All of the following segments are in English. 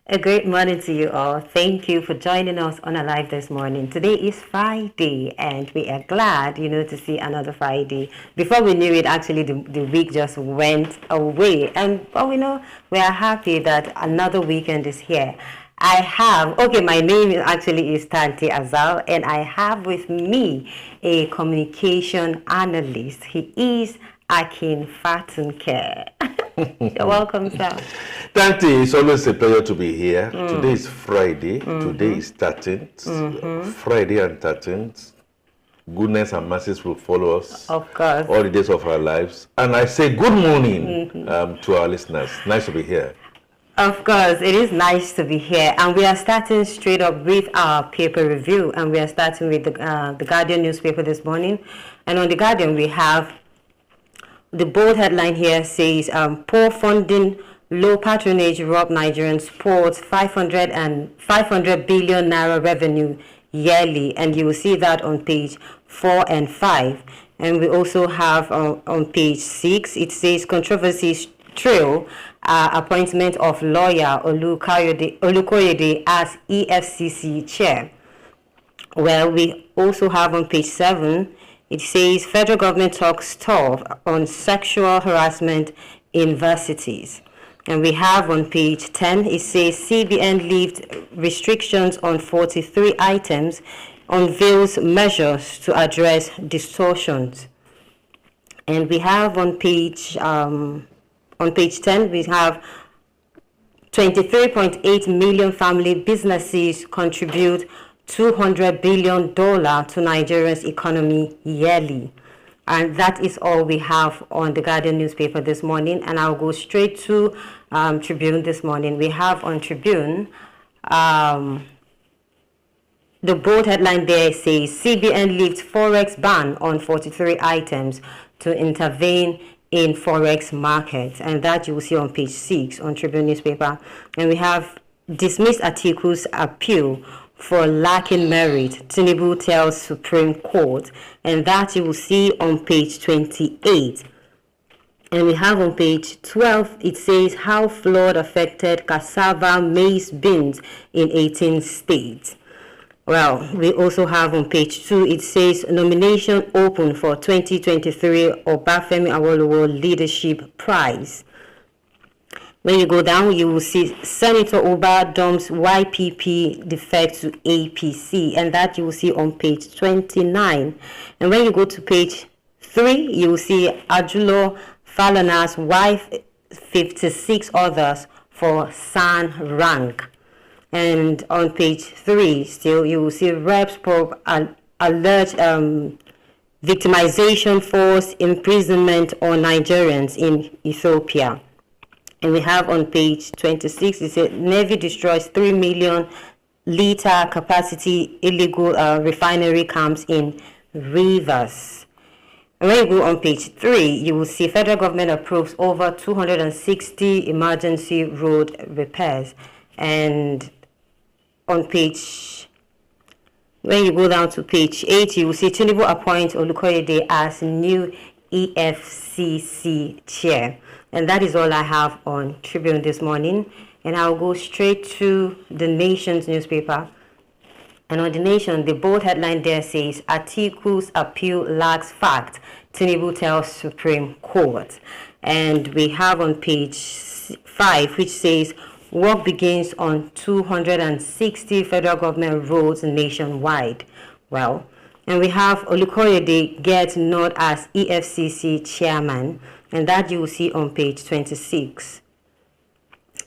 A great morning to you all. Thank you for joining us on Alive this morning. Today is Friday, and we are glad, to see another Friday. Before we knew it, actually, the week just went away. But we are happy that another weekend is here. My name is Tanti Azal, and I have with me a communication analyst. He is Akin Fatunke. You're welcome, sir. Tanti, it's always a pleasure to be here. Today is Friday. Today is 13th. Friday and 13th. Goodness and mercies will follow us. Of course. All the days of our lives. And I say good morning to our listeners. Nice to be here. Of course, it is nice to be here. And we are starting straight up with our paper review. And we are starting with the Guardian newspaper this morning. And on the Guardian, we have the bold headline here says, poor funding, low patronage rob Nigerian sports 500 billion naira revenue yearly. And you will see that on page 4 and 5. And we also have on page 6, it says controversies trail appointment of lawyer Olukoyede as EFCC chair. Well, we also have on page 7, it says federal government talks tough on sexual harassment in universities. And we have on page 10, it says CBN lifted restrictions on 43 items, unveils measures to address distortions. And we have on page 10, we have 23.8 million family businesses contribute $200 billion to Nigeria's economy yearly. And that is all we have on the Guardian newspaper this morning. And I'll go straight to Tribune this morning. We have on Tribune, the bold headline there says, CBN lifts Forex ban on 43 items to intervene in Forex markets. And that you will see on page 6 on Tribune newspaper. And we have dismissed Atiku's appeal for lacking merit, Tinubu tells Supreme Court, and that you will see on page 28. And we have on page 12, it says how flood affected cassava, maize, beans in 18 states. Well, we also have on page 2, it says nomination open for 2023 Obafemi Awolowo Leadership Prize. When you go down, you will see Senator Uba dumps YPP defect to APC, and that you will see on page 29. And when you go to page 3, you will see Ajulo Falana's wife, 56 others for SAN rank. And on page 3, still, you will see Reps probe alleged victimization, force, imprisonment on Nigerians in Ethiopia. And we have on page 26, it says Navy destroys 3 million liter capacity illegal refinery camps in Rivers. And when you go on page 3, you will see federal government approves over 260 emergency road repairs. And on page, when you go down to page 8, you will see Tinubu appoints Olukoyede as new EFCC chair. And that is all I have on Tribune this morning. And I'll go straight to the Nation's newspaper. And on the Nation, the bold headline there says, Atiku's appeal lacks fact, Tinubu tells Supreme Court. And we have on page 5, which says, work begins on 260 federal government roads nationwide. Well, and we have Olukoyede gets nod as EFCC chairman. And that you will see on page 26.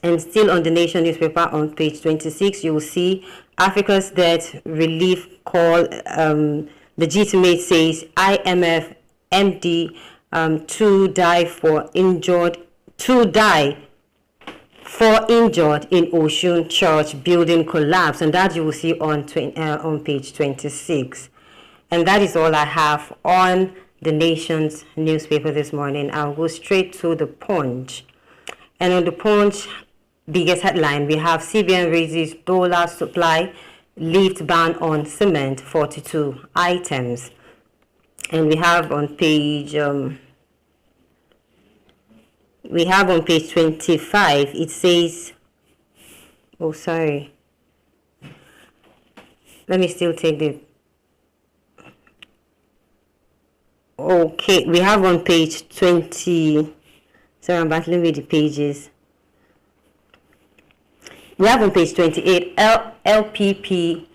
And still on the Nation newspaper on page 26, you will see Africa's debt relief call. Legitimate says IMF MD two die injured in Osun Church building collapse. And that you will see on page 26. And that is all I have on the Nation's newspaper this morning. I'll go straight to the Punch. And on the Punch, biggest headline, we have CBN raises dollar supply, lift ban on cement, 42 items. And we have on page 25, it says Oh, sorry. Let me still take the... Okay, we have on page 20... Sorry, I'm battling with the pages. We have on page 28, LPPC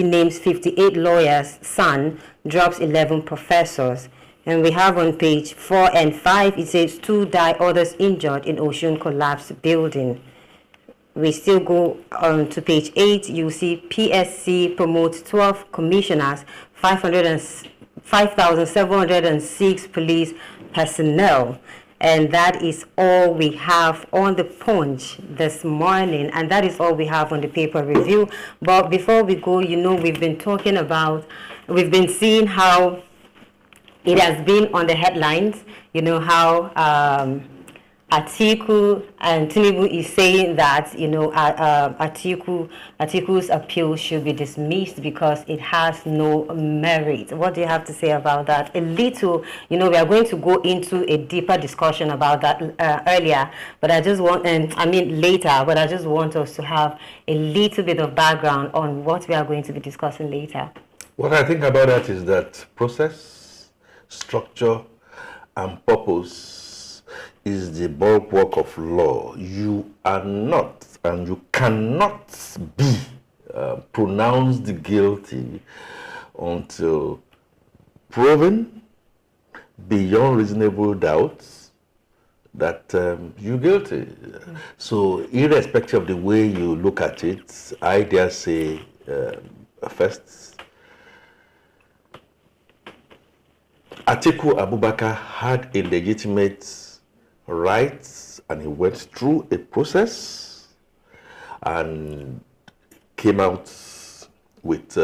names 58 lawyers, son drops 11 professors. And we have on page 4 and 5, it says 2 die, others injured in Ocean collapse building. We still go on to page 8, you see PSC promotes 12 commissioners, 5,706 police personnel. And that is all we have on the Punch this morning. And that is all we have on the paper review. But before we go, we've been seeing how it has been on the headlines, how Atiku and Tinubu is saying that, Atiku's appeal should be dismissed because it has no merit. What do you have to say about that? A little, we are going to go into a deeper discussion about that earlier, but later, but I just want us to have a little bit of background on what we are going to be discussing later. What I think about that is that process, structure, and purpose is the bulwark of law. You are not and you cannot be pronounced guilty until proven beyond reasonable doubts that you're guilty. So irrespective of the way you look at it, I dare say first, Atiku Abubakar had a legitimate rights, and he went through a process and came out with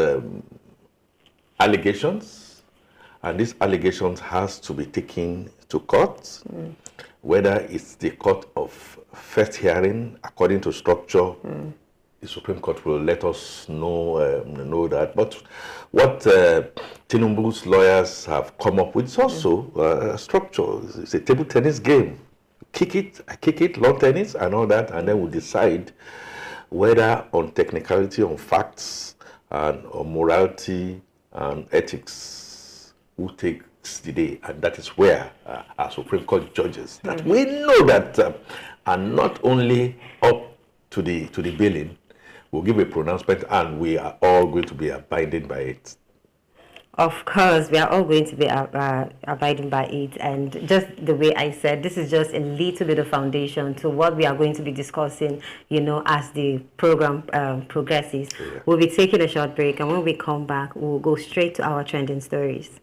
allegations, and these allegations has to be taken to court, whether it's the court of first hearing according to structure. The Supreme Court will let us know that. But what Tinubu's lawyers have come up with is also a structure. It's a table tennis game. Kick it, lawn tennis and all that, and then we'll decide whether on technicality, on facts, and on morality and ethics, who takes the day. And that is where our Supreme Court judges, that we know that are not only up to the billing, will give a pronouncement, and we are all going to be abiding by it. Of course, we are all going to be abiding by it. And just the way I said, this is just a little bit of foundation to what we are going to be discussing, as the program progresses. Yeah. We'll be taking a short break, and when we come back, we'll go straight to our trending stories.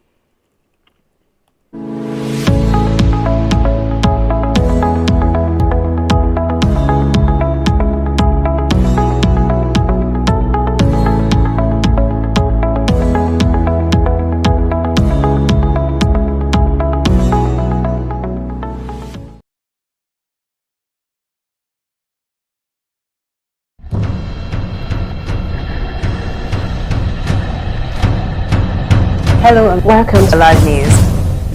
Hello and welcome to Live News.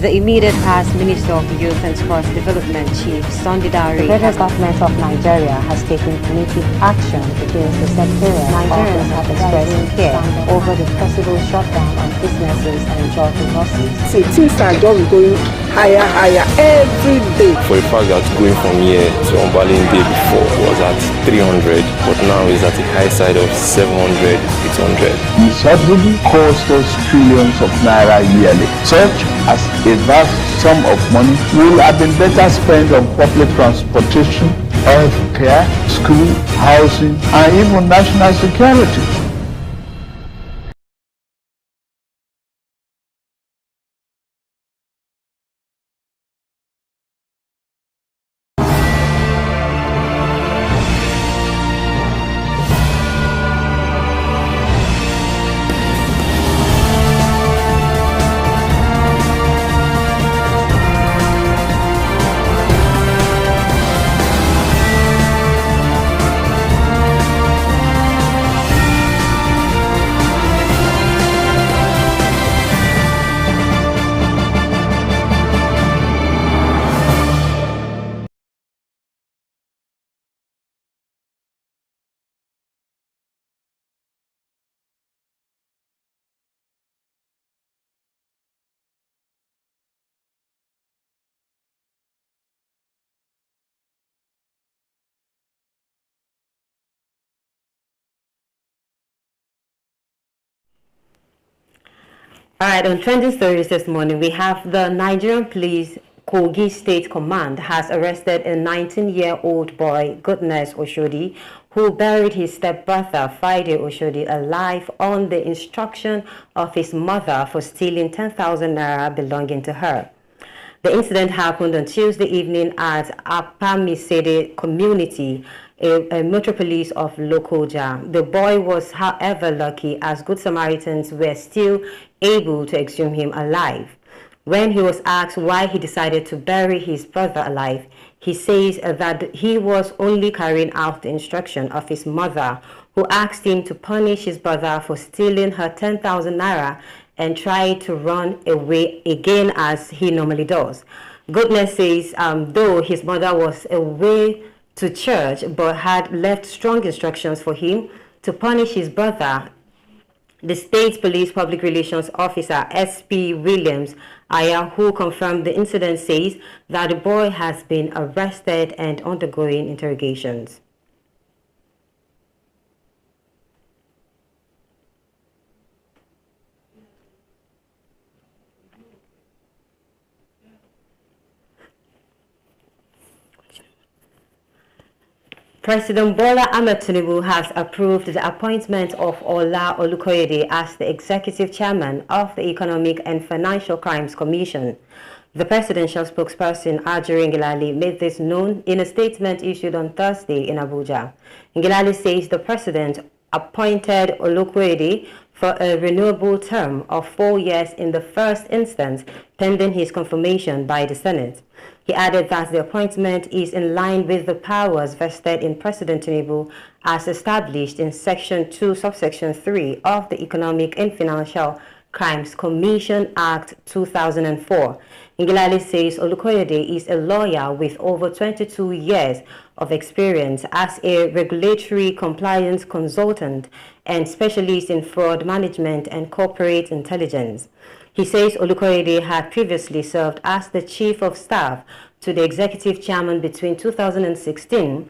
The immediate past Minister of Youth and Sports Development Chief Sunday Dare, the federal government of Nigeria has taken punitive action against the sectarian. Nigerians have expressed fear over the possible shutdown of businesses and job losses. See, things are just going higher every day. For a fact that going from here to Ombalin Day before was at 300, but now is at the high side of 700, 800. The subsidy costs us trillions of naira yearly. Such as a vast sum of money will have been better spent on public transportation, health care, school, housing, and even national security. All right, on trending stories this morning, we have the Nigerian Police Kogi State Command has arrested a 19-year-old boy, Goodness Oshodi, who buried his stepbrother, Friday Oshodi, alive on the instruction of his mother for stealing 10,000 naira belonging to her. The incident happened on Tuesday evening at Apamisede community, a metropolis of Lokoja. The boy was, however, lucky as Good Samaritans were still able to exhume him alive. When he was asked why he decided to bury his brother alive, he says that he was only carrying out the instruction of his mother, who asked him to punish his brother for stealing her 10,000 naira and tried to run away again as he normally does. Goodness says though his mother was away to church but had left strong instructions for him to punish his brother, the State Police Public Relations Officer, SP Williams Aya, who confirmed the incident, says that the boy has been arrested and undergoing interrogations. President Bola Ahmed Tinubu has approved the appointment of Ola Olukoyede as the executive chairman of the Economic and Financial Crimes Commission. The presidential spokesperson, Ajuri Ngilali, made this known in a statement issued on Thursday in Abuja. Ngilali says the president appointed Olukoyede for a renewable term of 4 years in the first instance, pending his confirmation by the Senate. He added that the appointment is in line with the powers vested in President Tinubu as established in Section 2, Subsection 3 of the Economic and Financial Crimes Commission Act 2004. Ngilali says Olukoyede is a lawyer with over 22 years of experience as a regulatory compliance consultant and specialist in fraud management and corporate intelligence. He says Olukoyede had previously served as the chief of staff to the executive chairman between 2016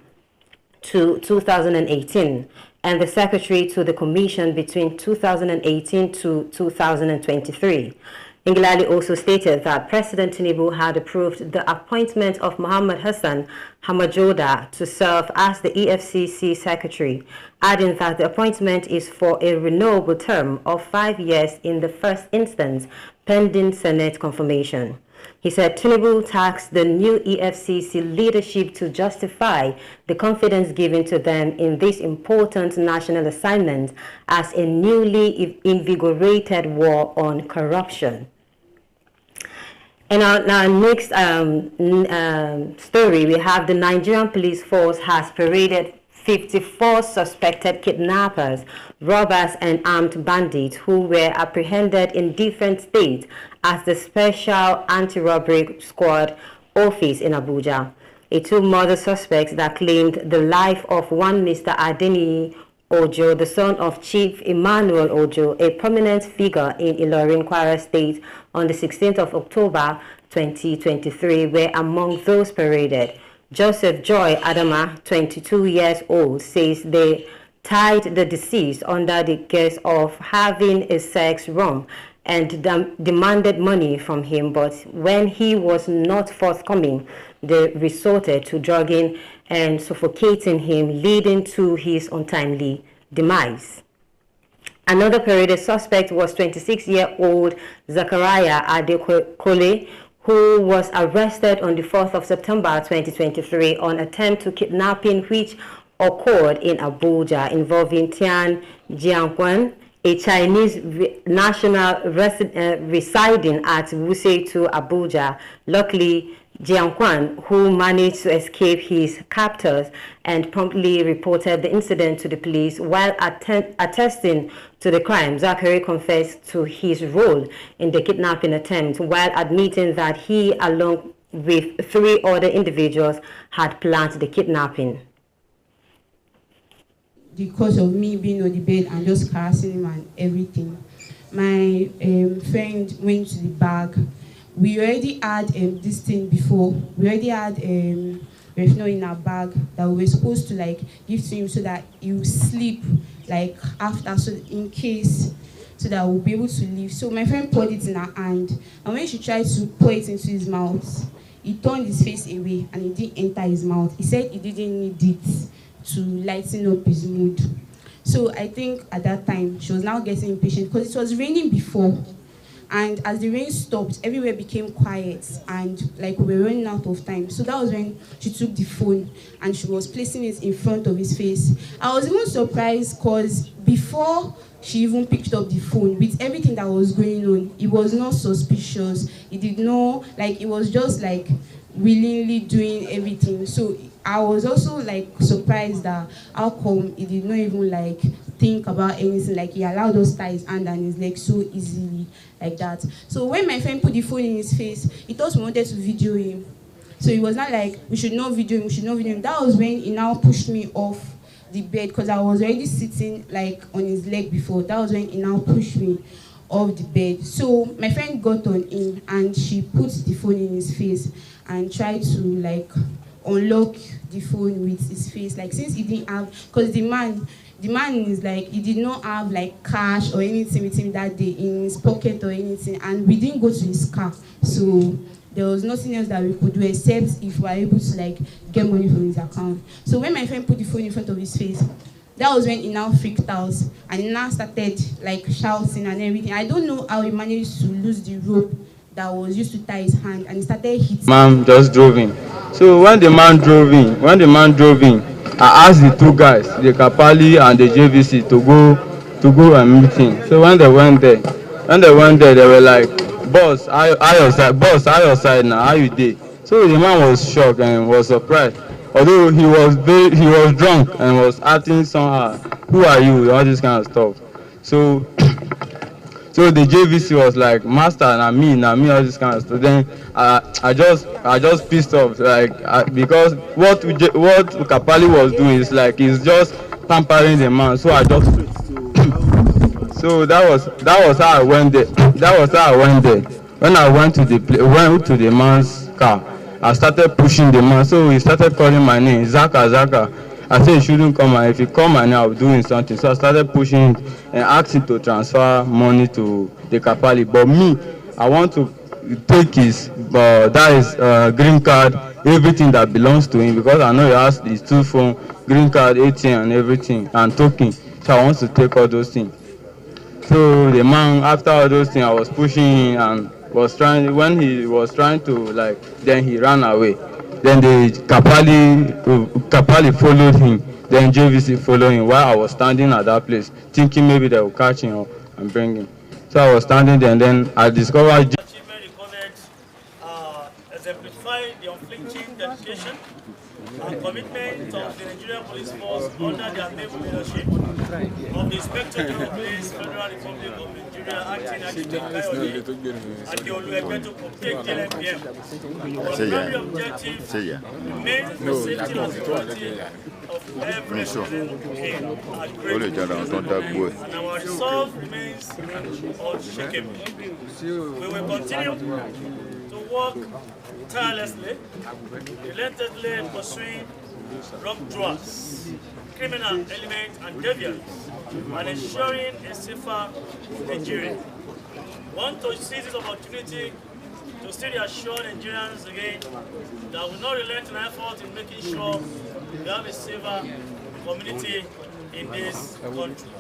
to 2018 and the secretary to the commission between 2018 to 2023. Ngilali also stated that President Tinubu had approved the appointment of Muhammad Hassan Hamajoda to serve as the EFCC secretary, adding that the appointment is for a renewable term of 5 years in the first instance, pending Senate confirmation. He said Tinubu tasked the new EFCC leadership to justify the confidence given to them in this important national assignment as a newly invigorated war on corruption. In our next story, we have the Nigerian police force has paraded 54 suspected kidnappers, robbers, and armed bandits who were apprehended in different states at the Special Anti-Robbery Squad office in Abuja. It took murder suspects that claimed the life of one Mr. Adeniyi Ojo, the son of Chief Emmanuel Ojo, a prominent figure in Ilorin, Kwara State, on the 16th of October 2023, were among those paraded. Joseph Joy Adama, 22 years old, says they tied the deceased under the guise of having a sex room and demanded money from him, but when he was not forthcoming, they resorted to drugging and suffocating him, leading to his untimely demise. Another paraded suspect was 26-year-old Zachariah Adekole, who was arrested on the 4th of September 2023 on attempt to kidnapping which occurred in Abuja involving Tian Jiankwan, a Chinese national residing at Wuse to Abuja. Luckily, Jiankwan, who managed to escape his captors and promptly reported the incident to the police while attesting to the crime, Zachary confessed to his role in the kidnapping attempt while admitting that he, along with 3 other individuals, had planned the kidnapping. Because of me being on the bed and just harassing him and everything, my friend went to the bag. We already had this thing before. We already had retinol in our bag that we were supposed to give to him so that he would sleep after, so in case. so that we'll be able to leave. So my friend poured it in her hand, and when she tried to pour it into his mouth, he turned his face away and it didn't enter his mouth. He said he didn't need it to lighten up his mood. So I think at that time she was now getting impatient because it was raining before. And as the rain stopped, everywhere became quiet and like we were running out of time. So that was when she took the phone and she was placing it in front of his face. I was even surprised because before she even picked up the phone, with everything that was going on, it was not suspicious. It did not, like, it was just like willingly doing everything. So I was also like surprised that how come he did not even like think about anything, like he allowed us tie his hand and his leg so easily like that. So when my friend put the phone in his face, he thought we wanted to video him. So he was not like, we should not video him, we should not video him. That was when he now pushed me off the bed because I was already sitting like on his leg before. That was when he now pushed me off the bed. So my friend got on him and she put the phone in his face and tried to like unlock the phone with his face, like since he didn't have, because the man is like, he did not have like cash or anything with him that day in his pocket or anything, and we didn't go to his car, so there was nothing else that we could do except if we were able to like get money from his account. So when my friend put the phone in front of his face, that was when he now freaked out and he now started like shouting and everything. I don't know how he managed to lose the rope that was used to tie his hand, and he started hitting. Man just drove in. So when the man drove in, I asked the two guys, the Kapali and the JVC, to go and meet him. So when they went there, they were like, "Boss, how your side? Boss, how your side now? How you dey?" So the man was shocked and was surprised. Although he was drunk and was acting somehow. Who are you? All this kind of stuff. So the JVC was like, "Master, na me, all this kind of stuff." Then I just pissed off, like because what Kapali was doing is like he's just pampering the man. So I just so that was how I went there. When I went to the man's car, I started pushing the man. So he started calling my name, Zaka. I said he shouldn't come, and if he come and I'll do something. So I started pushing and asking to transfer money to the Kapali. But me, I want to take his, that is green card, everything that belongs to him, because I know he has his 2 phone, green card, ATM and everything, and token. So I want to take all those things. So the man, after all those things, I was pushing him and when he was trying to like, then he ran away. Then the Kapali followed him. Then JVC followed him while I was standing at that place, thinking maybe they would catch him and bring him. So I was standing there, and then I discovered. Achievement recorded exemplify the unflinching dedication and commitment of the Nigerian Police Force under the able leadership of the Inspector General of Police, Federal Republic of Nigeria, acting Architect Kayode, and the Oluwasegun to protect the LNPM. Our primary objective remains the safety and security of every resident at Great Britain, and our resolve remains unshakable. We will continue to work tirelessly, relentlessly pursuing wrongdoers, criminal elements and deviants, and ensuring a safer Nigeria. We want to seize this opportunity to still reassure Nigerians again that we will not relent in our effort in making sure we have a safer community in this country.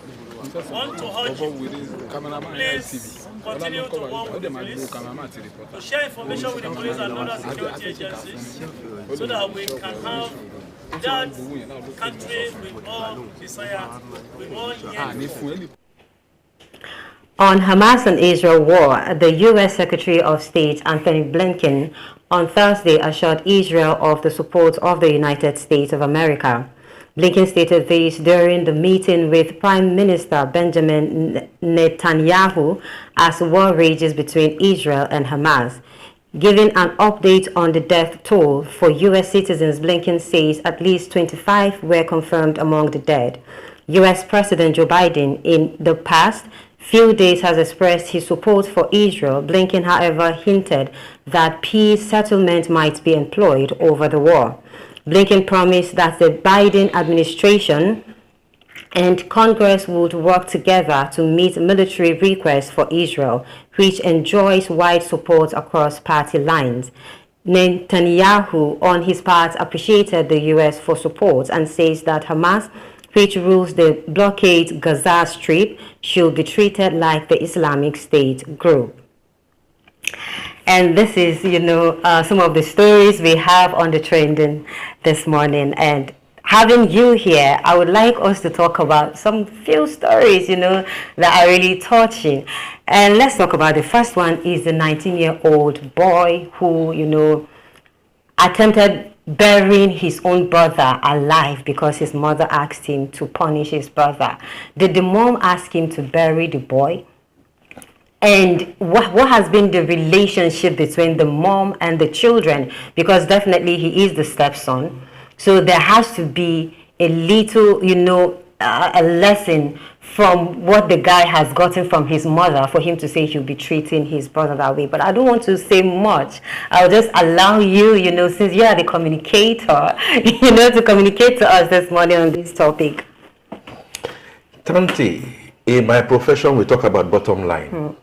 I want to urge you, please continue to work with the police, to share information with the police and other security agencies, so that we can have that country we all desire, we all yearn. On Hamas and Israel war, the U.S. Secretary of State Anthony Blinken on Thursday assured Israel of the support of the United States of America. Blinken stated this during the meeting with Prime Minister Benjamin Netanyahu as war rages between Israel and Hamas. Giving an update on the death toll for U.S. citizens, Blinken says at least 25 were confirmed among the dead. U.S. President Joe Biden in the past few days has expressed his support for Israel. Blinken, however, hinted that peace settlement might be employed over the war. Blinken promised that the Biden administration and Congress would work together to meet military requests for Israel, which enjoys wide support across party lines. Netanyahu, on his part, appreciated the U.S. for support and says that Hamas, which rules the blockade Gaza Strip, should be treated like the Islamic State group. And this is, some of the stories we have on the trending this morning. And having you here, I would like us to talk about some few stories, that are really touching. And let's talk about the first one is the 19-year-old boy who, attempted burying his own brother alive because his mother asked him to punish his brother. Did the mom ask him to bury the boy? And what has been the relationship between the mom and the children? Because definitely he is the stepson. So there has to be a little, a lesson from what the guy has gotten from his mother for him to say he'll be treating his brother that way. But I don't want to say much. I'll just allow you, since you are the communicator, to communicate to us this morning on this topic. Tanti, in my profession, we talk about bottom line.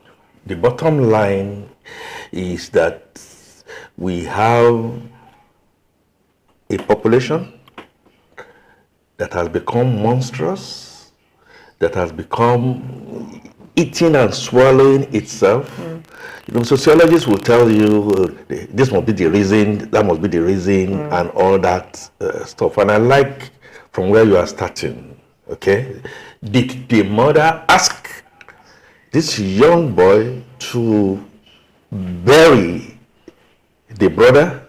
The bottom line is that we have a population that has become monstrous, that has become eating and swallowing itself. Sociologists will tell you this must be the reason, that must be the reason, and all that stuff. And I like from where you are starting, okay? Did the mother ask this young boy to bury the brother?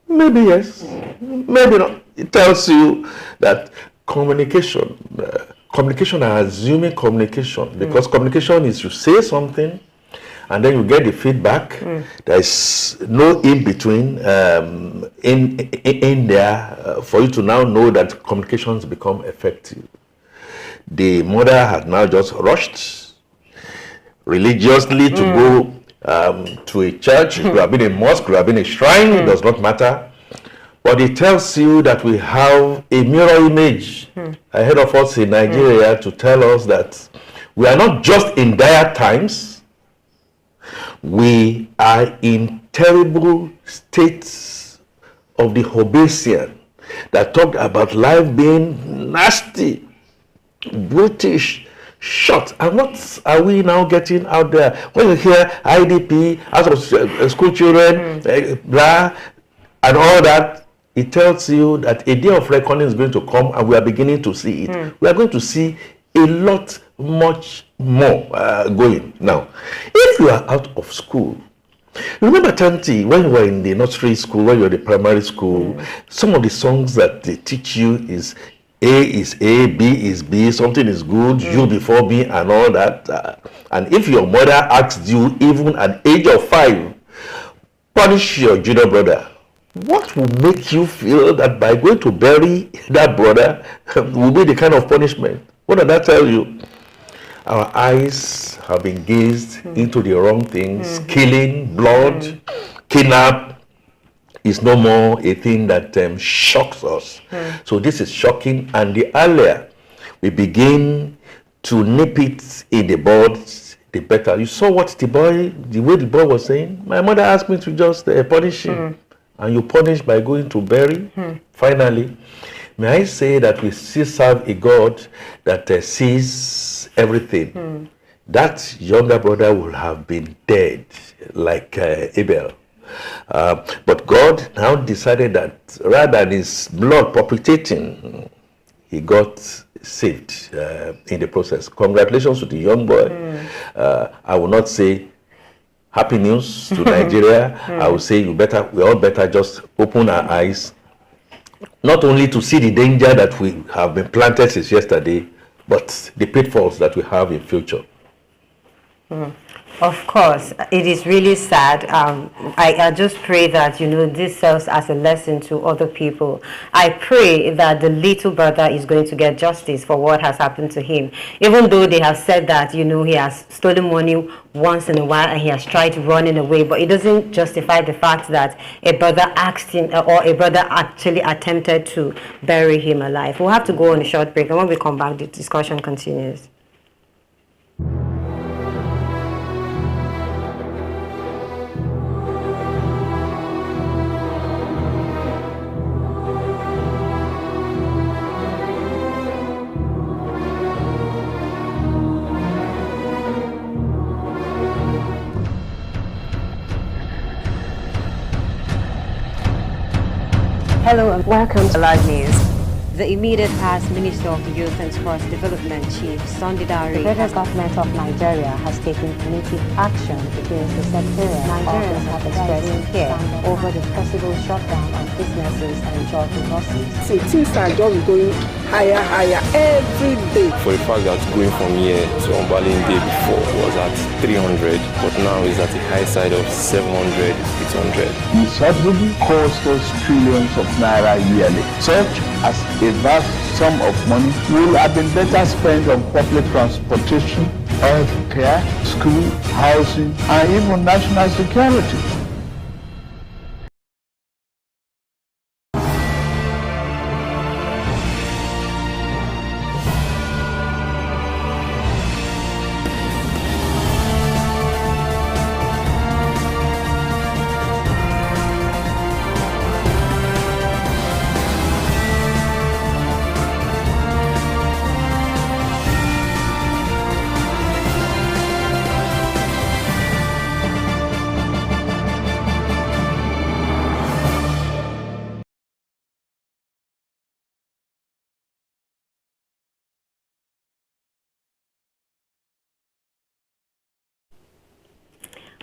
Maybe yes, maybe not. It tells you that communication, and assuming communication, because communication is you say something and then you get the feedback. There is no in between in there for you to now know that communications become effective. The mother had now just rushed religiously to go to a church. It could have been a mosque, it could have been a shrine, it does not matter. But it tells you that we have a mirror image ahead of us in Nigeria to tell us that we are not just in dire times, we are in terrible states of the Hobbesian that talked about life being nasty, brutish, short. And what are we now getting out there? When you hear IDP, out of school children, blah, and all that, it tells you that a day of reckoning is going to come, and we are beginning to see it. We are going to see a lot, much more going. Now, if you are out of school, remember, Tanti, when you were in the nursery school, when you were in the primary school, some of the songs that they teach you is A is A, B is B, something is good, you before me, and all that. And if your mother asked you, even at age of 5, punish your junior brother, what will make you feel that by going to bury that brother will be the kind of punishment? What did that tell you? Our eyes have been gazed into the wrong things. Killing, blood, kidnap is no more a thing that shocks us. So this is shocking, and the earlier we begin to nip it in the bud, the better. You saw what the way the boy was saying? My mother asked me to just punish him. And you punish by going to bury. Finally, may I say that we still serve a God that sees everything. That younger brother would have been dead like Abel. But God now decided that rather than his blood propitiating, he got saved in the process. Congratulations to the young boy. I will not say happy news to Nigeria. I would say we all better just open our eyes, not only to see the danger that we have been planted since yesterday, but the pitfalls that we have in future. Of course, it is really sad. I just pray that, this serves as a lesson to other people. I pray that the little brother is going to get justice for what has happened to him. Even though they have said that, he has stolen money once in a while and he has tried running away, but it doesn't justify the fact that a brother asked him, or a brother actually attempted to bury him alive. We'll have to go on a short break, and when we come back, the discussion continues. Hello and welcome to Live News. The immediate past Minister of Youth and Sports Development Chief Sunday Dare. The federal government of Nigeria has taken punitive action against the sectarian. Nigerians have expressed fear over the possible shutdown of businesses and job losses. See, things are just going higher every day. For the fact that going from here to Ombalinde before was at 300, but now is at the high side of 700, 800. The subsidy costs us trillions of naira yearly. Such as a vast sum of money will have been better spent on public transportation, health care, school, housing, and even national security.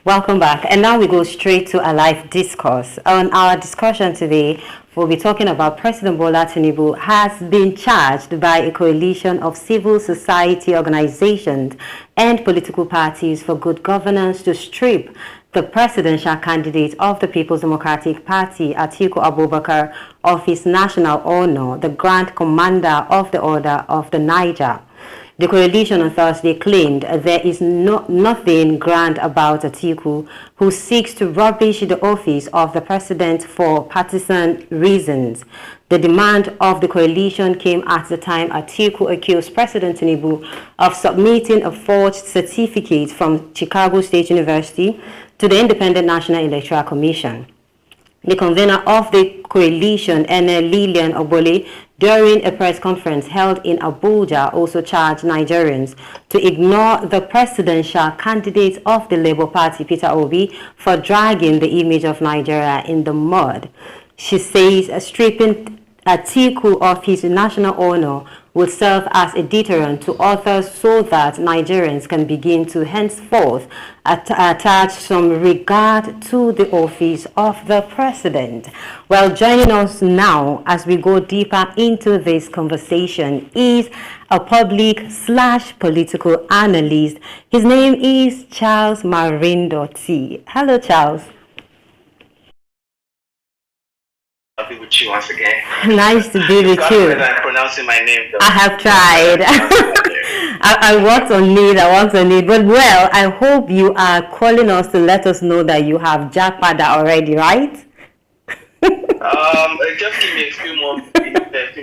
Welcome back, and now we go straight to a live discourse. On our discussion today, we'll be talking about President Bola Tinubu has been charged by a coalition of civil society organizations and political parties for good governance to strip the presidential candidate of the People's Democratic Party, Atiku Abubakar, of his national honor, the Grand Commander of the Order of the Niger. The coalition on Thursday claimed there is nothing grand about Atiku, who seeks to rubbish the office of the president for partisan reasons. The demand of the coalition came at the time Atiku accused President Tinubu of submitting a forged certificate from Chicago State University to the Independent National Electoral Commission. The convener of the coalition, Ene Lilian Obole, during a press conference held in Abuja, also charged Nigerians to ignore the presidential candidate of the Labour Party, Peter Obi, for dragging the image of Nigeria in the mud. She says stripping Atiku of his national honor will serve as a deterrent to others so that Nigerians can begin to henceforth attach some regard to the office of the president. Well, joining us now as we go deeper into this conversation is a public/political analyst. His name is Charles Marindoti. Hello, Charles. Be with you once again. Nice to be with you. I'm pronouncing my name though. I have tried. I worked on it, but well, I hope you are calling us to let us know that you have jackpot already, right? Just give me a few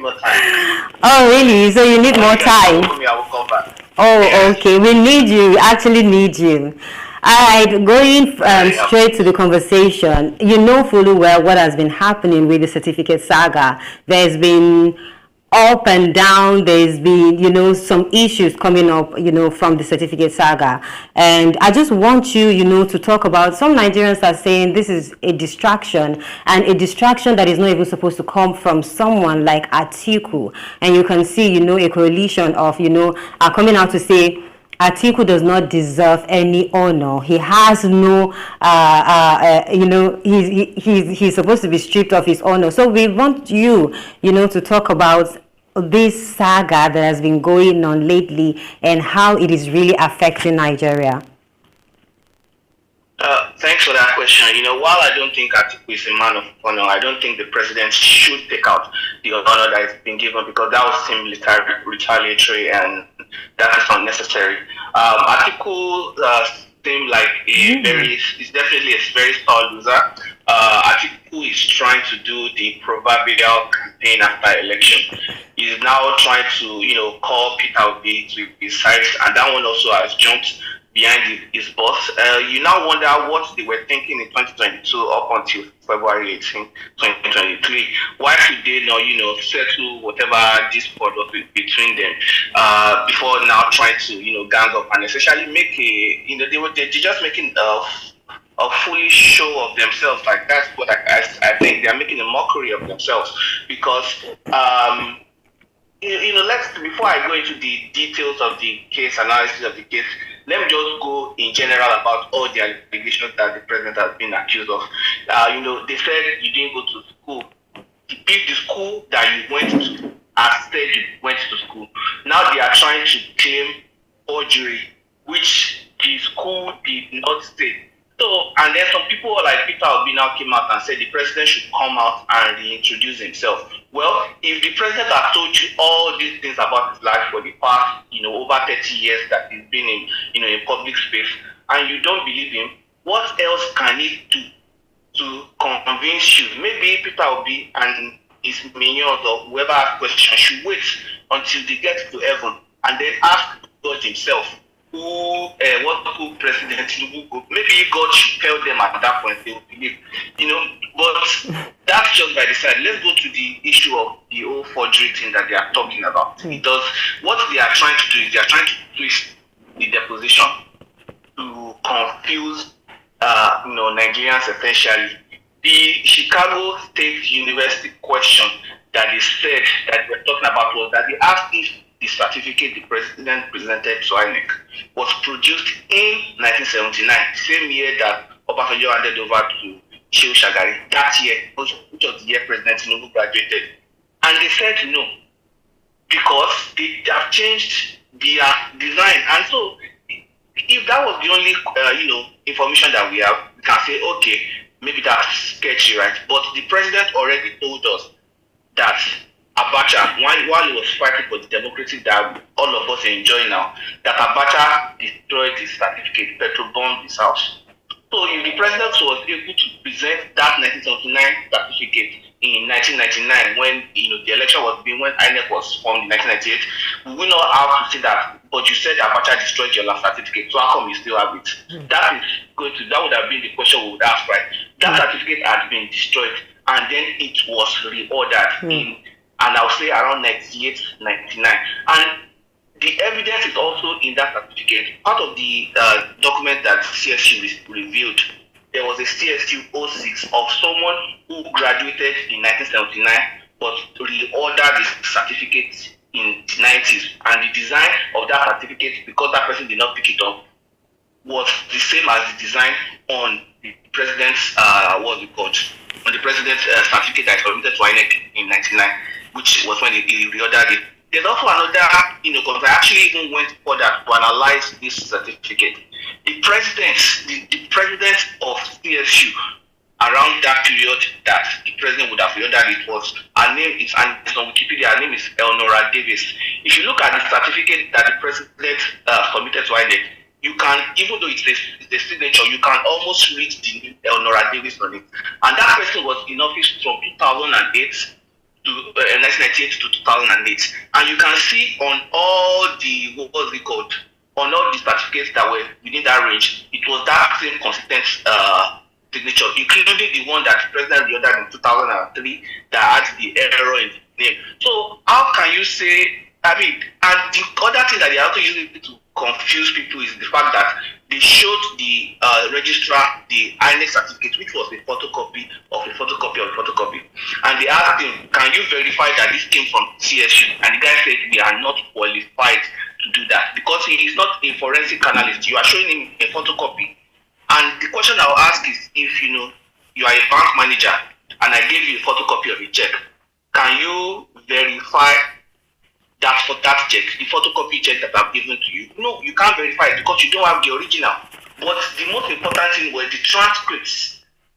more time. Oh, really? So you need more time? I will come back. Oh, yes. Okay. We need you. We actually need you. All right, going straight to the conversation, you know fully well what has been happening with the certificate saga. There's been up and down, there's been, some issues coming up, from the certificate saga. And I just want you, to talk about, some Nigerians are saying this is a distraction, and a distraction that is not even supposed to come from someone like Atiku. And you can see, a coalition of, are coming out to say, Atiku does not deserve any honor. He has no, he's supposed to be stripped of his honor. So we want you, to talk about this saga that has been going on lately and how it is really affecting Nigeria. Thanks for that question. While I don't think Atiku is a man of honor, I don't think the president should take out the honor that has been given, because that would seem retaliatory and that is unnecessary. Atiku seems like is definitely a very star loser. Atiku is trying to do the proverbial campaign after election. He's now trying to, call Peter Obi to his side, and that one also has jumped behind his boss. You now wonder what they were thinking in 2022 up until February 18, 2023. Why should they not, settle whatever discord was between them before now trying to, gang up and essentially make they're just making a foolish show of themselves. Like, that's what I think. They're making a mockery of themselves because before I go into the details of the case, analysis of the case, let me just go in general about all the allegations that the president has been accused of. They said you didn't go to school. The school that you went to has said you went to school. Now they are trying to claim forgery, which the school did not say. So, and then some people like Peter Obi now came out and said the president should come out and reintroduce himself. Well, if the president has told you all these things about his life for the past, over 30 years that he's been in public space, and you don't believe him, what else can he do to convince you? Maybe Peter Obi and his minions or whoever has questions should wait until they get to heaven and then ask God himself who President Tinubu, maybe God should tell them at that point they will believe, but that's just by the side. Let's go to the issue of the whole forgery thing that they are talking about. Because what they are trying to do is they are trying to twist the deposition to confuse Nigerians essentially. The Chicago State University question that they said that we're talking about was that they asked if the certificate the president presented to INEC was produced in 1979, same year that Obasanjo handed over to Shehu Shagari, that year, which was the year President Tinubu graduated. And they said no, because they have changed their design. And so, if that was the only, information that we have, we can say, okay, maybe that's sketchy, right? But the president already told us that Abacha, while he was fighting for the democracy that all of us enjoy now, that Abacha destroyed his certificate, petrol-bombed his house. So if the president was able to present that 1979 certificate in 1999, when the election was being, when INEC was formed in 1998, we will not have to say that, but you said Abacha destroyed your last certificate, so how come you still have it? That would have been the question we would ask, right? That certificate had been destroyed, and then it was reordered in, and I'll say around 98, 99. And the evidence is also in that certificate. Part of the document that CSU revealed, there was a CSU 06 of someone who graduated in 1979 but reordered the certificate in the 90s. And the design of that certificate, because that person did not pick it up, was the same as the design on the president's, on the president's certificate that was submitted to INEC in 99, which was when he reordered it. There's also another, because I actually even went further to analyze this certificate. The president of CSU, around that period that the president would have reordered it, was, her name is, and it's on Wikipedia, her name is Elnora Davis. If you look at the certificate that the president submitted to INEC, you can, even though it's a signature, you can almost read the name Elnora Davis on it. And that person was in office from 2008 to 1998 to 2008, and you can see on all the on all the certificates that were within that range, it was that same consistent signature, including the one that the president reordered in 2003 that had the error in the name. So how can you say? I mean, and the other thing that they are also using to confuse people is the fact that they showed the registrar the INEC certificate, which was a photocopy of a photocopy of a photocopy. And they asked him, can you verify that this came from CSU? And the guy said, we are not qualified to do that because he is not a forensic analyst. You are showing him a photocopy. And the question I'll ask is, if you are a bank manager and I gave you a photocopy of a check, can you verify that check, the photocopy check that I've given to you. No, you can't verify it because you don't have the original. But the most important thing was the transcripts.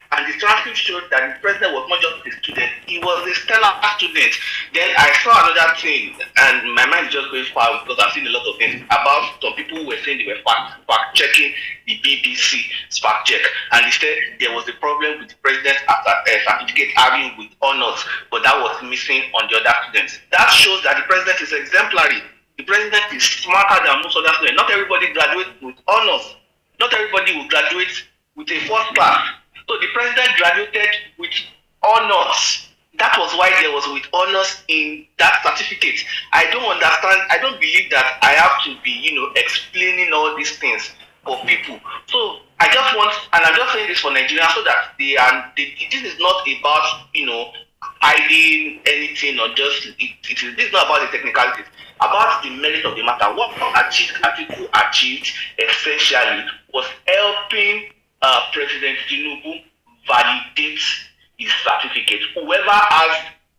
And the transcript showed that the president was not just a student, he was a stellar student. Then I saw another thing, and my mind is just going far because I've seen a lot of things about some people who were saying they were fact checking the BBC's fact check. And they said there was a problem with the president's certificate having with honors, but that was missing on the other students. That shows that the president is exemplary. The president is smarter than most other students. Not everybody graduates with honors. Not everybody will graduate with a first class. So the president graduated with honors. That was why there was with honors in that certificate. I don't understand. I don't believe that I have to be, explaining all these things for people. So I just want, and I'm just saying this for Nigeria, so that this is not about, hiding anything or just, this is not about the technicalities, about the merit of the matter. What Atiku achieved essentially was helping President Tinubu validate his certificate. Whoever has,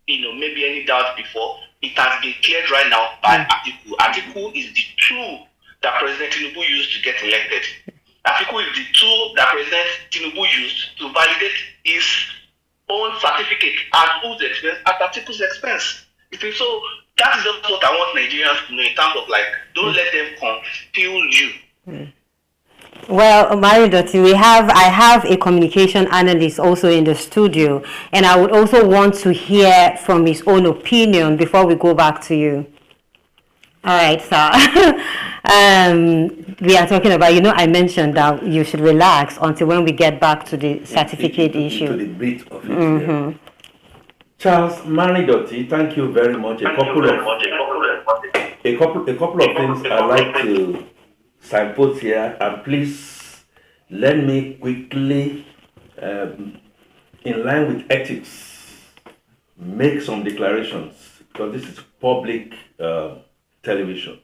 maybe any doubt before, it has been cleared right now by Atiku. Atiku is the tool that President Tinubu used to get elected. Atiku is the tool that President Tinubu used to validate his own certificate at whose expense? At Atiku's expense. So that is just what I want Nigerians to know in terms of don't let them confuse you. Well, Maridoti, I have a communication analyst also in the studio, and I would also want to hear from his own opinion before we go back to you. All right, sir. We are talking about, I mentioned that you should relax until when we get back to the certificate issue. To the bit of it. Yeah. Charles Maridoti, thank you very much. A couple of things I'd like to signpost here, and please let me quickly, in line with ethics, make some declarations, because this is public television.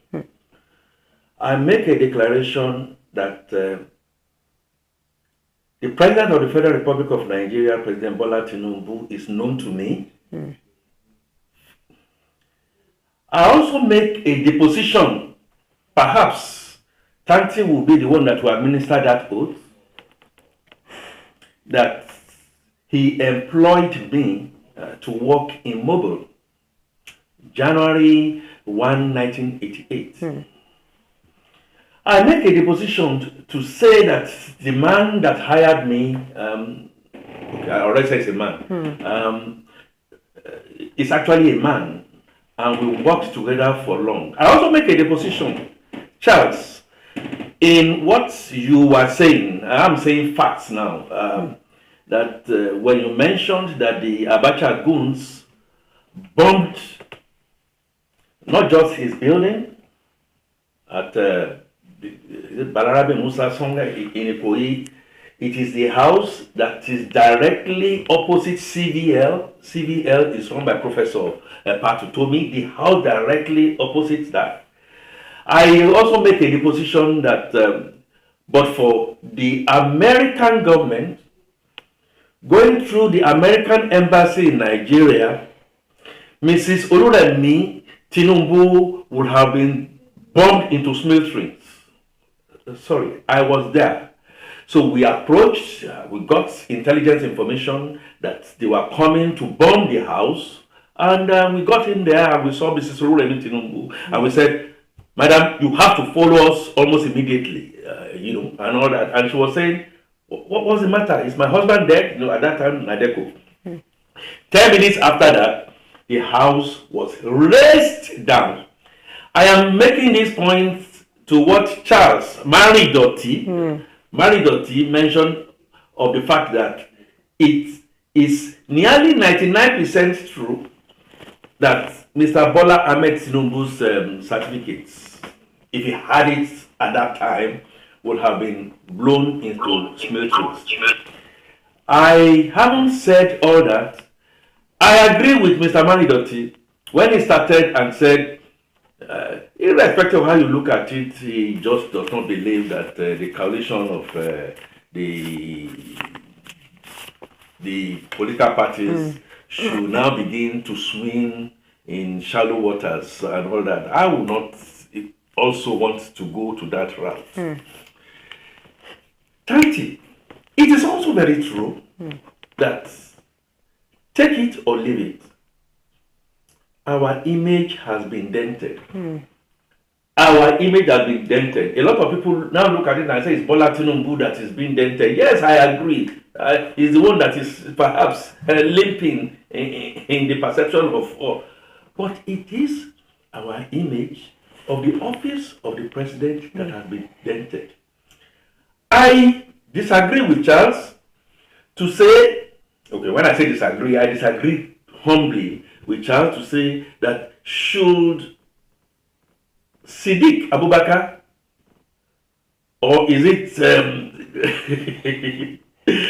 I make a declaration that the President of the Federal Republic of Nigeria, President Bola Tinubu, is known to me. I also make a deposition, perhaps Tanti will be the one that will administer that oath, that he employed me to work in Mobile, January 1, 1988. I make a deposition to say that the man that hired me, I already say it's a man, is actually a man, and we worked together for long. I also make a deposition, Charles, in what you were saying. I'm saying facts now, that when you mentioned that the Abacha goons bombed not just his building at Balarabe Musa Songa in Ikoyi, it is the house that is directly opposite CVL. CVL is run by Professor Patutomi, the house directly opposite that. I also make a deposition that, but for the American government, going through the American embassy in Nigeria, Mrs. Oluremi Tinubu would have been bombed into smithereens. Sorry, I was there. So we approached, we got intelligence information that they were coming to bomb the house, and we got in there and we saw Mrs. Oluremi Tinubu, and we said, "Madam, you have to follow us almost immediately," and all that. And she was saying, "What was the matter? Is my husband dead?" At that time, Nadeko. 10 minutes after that, the house was razed down. I am making these points to what Charles Maridoti mentioned of the fact that it is nearly 99% true that Mr. Bola Ahmed Tinubu's certificates, if he had it at that time, would have been blown into smithereens. I haven't said all that. I agree with Mr. Maridoti when he started and said, irrespective of how you look at it, he just does not believe that the coalition of the political parties should now begin to swing in shallow waters and all that. I would not also want to go to that route. 30. It is also very true that take it or leave it, our image has been dented. Our image has been dented. A lot of people now look at it and say it's Bola Tinubu that is being dented. Yes, I agree. He's the one that is perhaps limping in the perception of all. But it is our image of the office of the president that has been dented. I disagree with Charles to say, okay, when I say disagree, I disagree humbly with Charles to say that should Siddiq Abubakar, or is it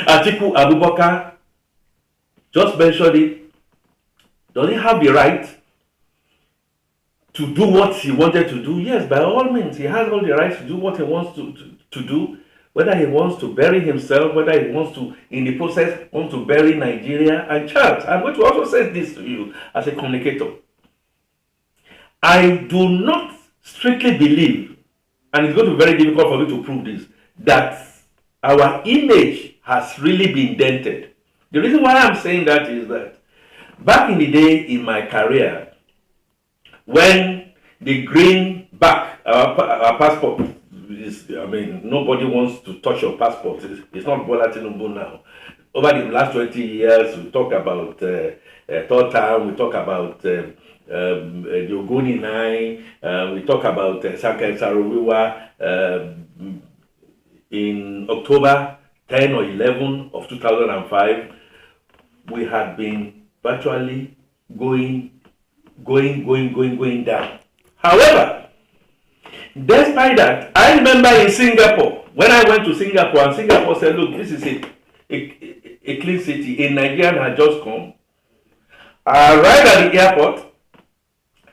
Atiku Abubakar, just mentioned it, does he have the right to do what he wanted to do? Yes, by all means, he has all the right to do what he wants to do, whether he wants to bury himself, whether he wants to, in the process, want to bury Nigeria. And Charles, I'm going to also say this to you as a communicator. I do not strictly believe, and it's going to be very difficult for me to prove this, that our image has really been dented. The reason why I'm saying that is that back in the day in my career, when the greenback, our passport is, I mean, nobody wants to touch your passport. It's not Bola Tinubu now. Over the last 20 years, we talk about third time, we talk about the Ogoni Nine, we talk about Sankara Sarawiwa. In October 10 or 11 of 2005, we had been virtually going down. However, despite that, I remember in Singapore, when I went to Singapore, and Singapore said, look, this is a clean city. A Nigerian had just come. I arrived at the airport,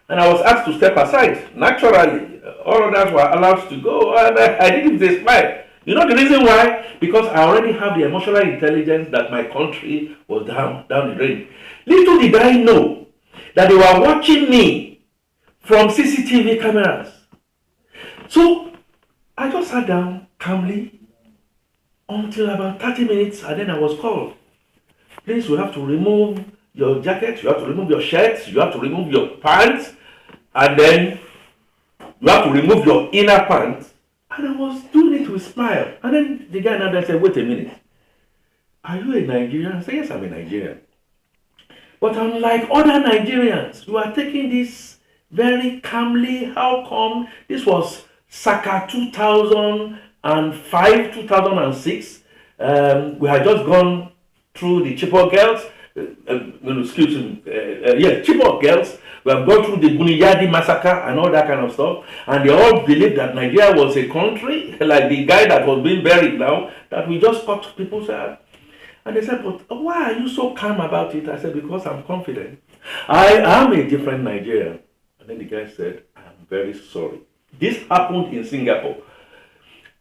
and I was asked to step aside. Naturally, all of that were allowed to go, and I didn't say smile. You know the reason why? Because I already have the emotional intelligence that my country was down the drain. Little did I know that they were watching me from CCTV cameras. So I just sat down calmly until about 30 minutes, and then I was called. Please, you have to remove your jacket, you have to remove your shirt, you have to remove your pants, and then you have to remove your inner pants. And I was doing it with a smile. And then the guy now said, wait a minute. Are you a Nigerian? I said, yes, I'm a Nigerian. But unlike other Nigerians, you are taking this very calmly. How come? This was circa 2005, 2006. We had just gone through the Chibok girls. Chibok girls. We have gone through the Buniyadi massacre and all that kind of stuff. And they all believed that Nigeria was a country, like the guy that was being buried now, that we just cut people's head. And they said, but why are you so calm about it? I said, because I'm confident. I am a different Nigerian. And then the guy said, I'm very sorry. This happened in Singapore.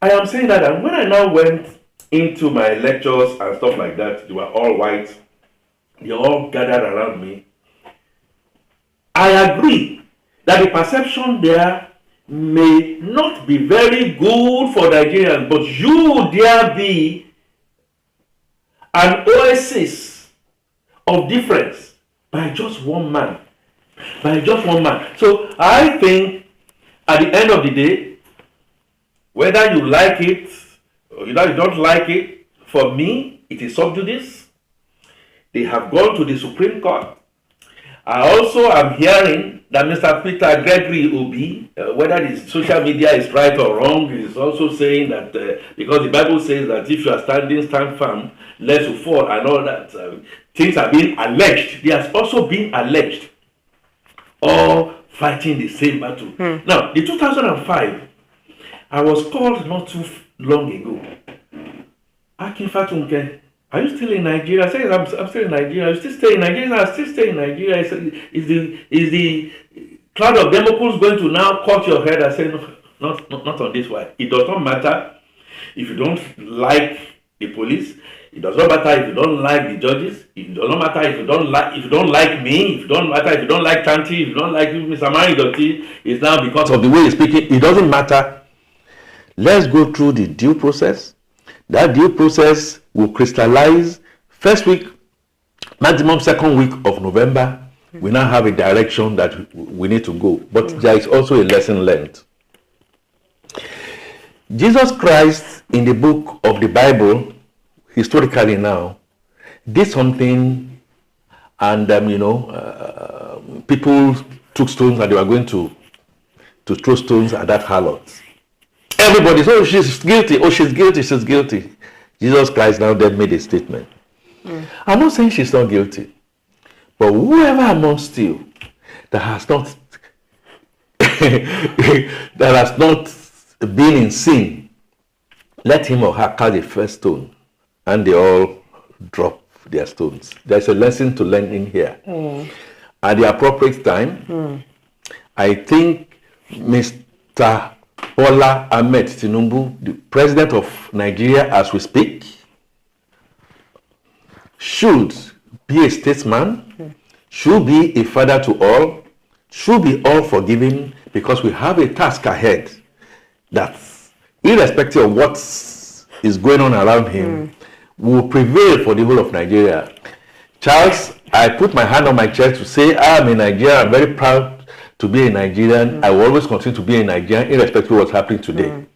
I am saying that, and when I now went into my lectures and stuff like that, they were all white. They all gathered around me. I agree that the perception there may not be very good for Nigerians, but you there be an oasis of difference by just one man. By just one man. So I think at the end of the day, whether you like it or you don't like it, for me, it is sub judice. They have gone to the Supreme Court. I also am hearing that Mr. Peter Gregory Obi, whether the social media is right or wrong, is also saying that because the Bible says that if you are standing, stand firm, lest you fall, and all that. Things are being alleged. They are also being alleged, all fighting the same battle. Now, in 2005, I was called not too long ago. Akin Fatunke, are you still in Nigeria? I said, I'm still in Nigeria. Are you still staying in Nigeria? I still stay in Nigeria. I said, is the cloud of Democles going to now cut your head? I said, no, not on this one. It does not matter if you don't like the police. It does not matter if you don't like the judges. It does not matter if you don't like me. It don't matter if you don't like Tanti. If you don't like Mr. Maridoti. It's now because of the way he's speaking. It doesn't matter. Let's go through the due process. That due process will crystallize first week, maximum second week of November. We now have a direction that we need to go. But there is also a lesson learned. Jesus Christ in the book of the Bible, historically now, did something, and people took stones and they were going to throw stones at that harlot. Everybody said, oh, she's guilty, she's guilty. Jesus Christ now then made a statement. I'm not saying she's not guilty, but whoever amongst you that has not been in sin, let him or her cast the first stone. And they all drop their stones. There's a lesson to learn in here. At the appropriate time, I think Mr. Bola Ahmed Tinubu, the president of Nigeria as we speak, should be a statesman, should be a father to all, should be all forgiving, because we have a task ahead that, irrespective of what is going on around him, will prevail for the whole of Nigeria. Charles, I put my hand on my chest to say I am a Nigerian. I'm very proud to be a Nigerian. I will always continue to be a Nigerian, irrespective of what's happening today.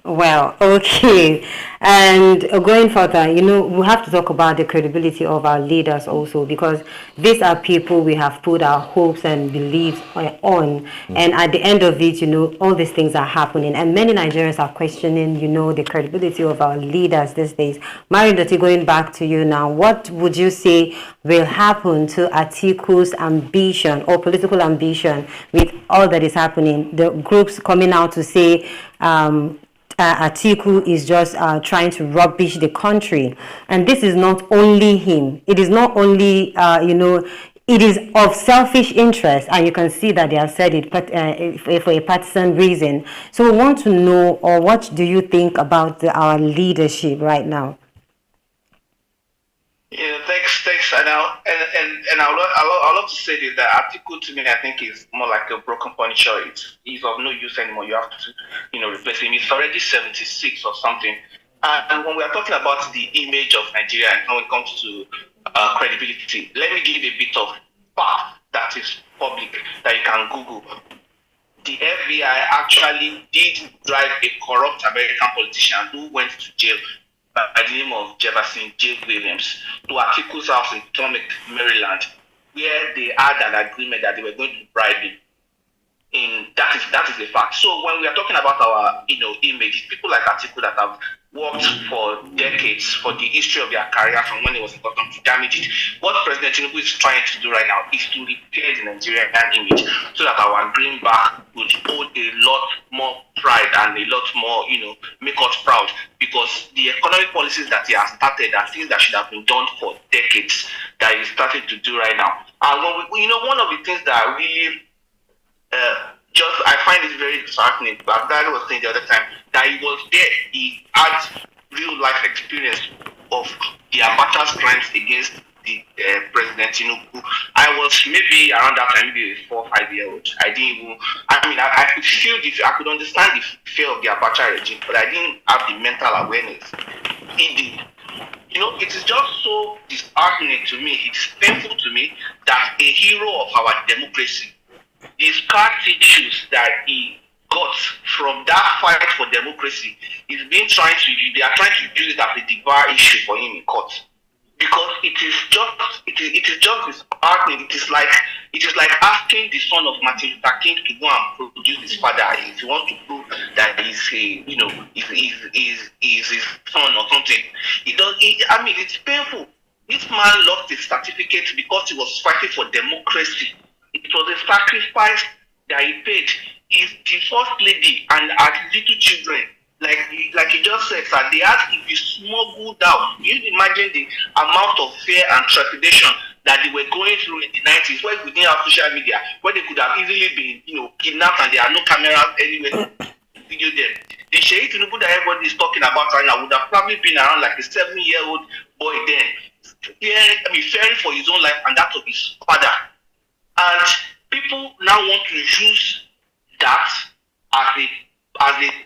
Well, okay. And going further, we have to talk about the credibility of our leaders also, because these are people we have put our hopes and beliefs on. And at the end of it, all these things are happening. And many Nigerians are questioning, the credibility of our leaders these days. Maridoti, going back to you now, what would you say will happen to Atiku's ambition or political ambition with all that is happening? The groups coming out to say, Atiku is just trying to rubbish the country, and this is not only him. It is not only it is of selfish interest, and you can see that they have said it, but for a partisan reason. So we want to know, or what do you think about our leadership right now? Yeah, thanks. And I'll love to say this, that Atiku to me, I think, is more like a broken furniture. He's of no use anymore. You have to, replace him. He's already 76 or something. And when we are talking about the image of Nigeria and when it comes to credibility, let me give a bit of fact that is public that you can Google. The FBI actually did drive a corrupt American politician who went to jail by the name of Jefferson J. Williams to Atiku's house in Potomac, Maryland, where they had an agreement that they were going to bribe him. That is a fact. So when we are talking about our image, people like Atiku that have worked for decades for the history of their career from when it was important to damage it. What President Tinubu is trying to do right now is to repair the Nigerian image so that our greenback would hold a lot more pride and a lot more, make us proud, because the economic policies that he has started are things that should have been done for decades that he's starting to do right now. And when one of the things that really I find it very disheartening, but Daddy was saying the other time, that he was there, he had real life experience of the Abacha's crimes against the President Tinubu. I was maybe around that time, maybe a 4 or 5 year old. I could feel I could understand the fear of the Abacha regime, but I didn't have the mental awareness. Indeed. It is just so disheartening to me, it's painful to me that a hero of our democracy, the scar tissues that he got from that fight for democracy is they are trying to use it as a debar issue for him in court, because it is just disheartening. It is like asking the son of Martin Luther King to go and produce his father if he wants to prove that he's his son or something. It's painful. This man lost his certificate because he was fighting for democracy. It was a sacrifice that he paid. He's the first lady and as little children, like he just said, that they asked if he smuggled out. You imagine the amount of fear and trepidation that they were going through in the 90s, where we didn't have social media, where they could have easily been, kidnapped and there are no cameras anywhere to video them. The Sheikh Tinubu that everybody is talking about right now would have probably been around like a 7-year-old boy then, fearing for his own life and that of his father. And people now want to use that as a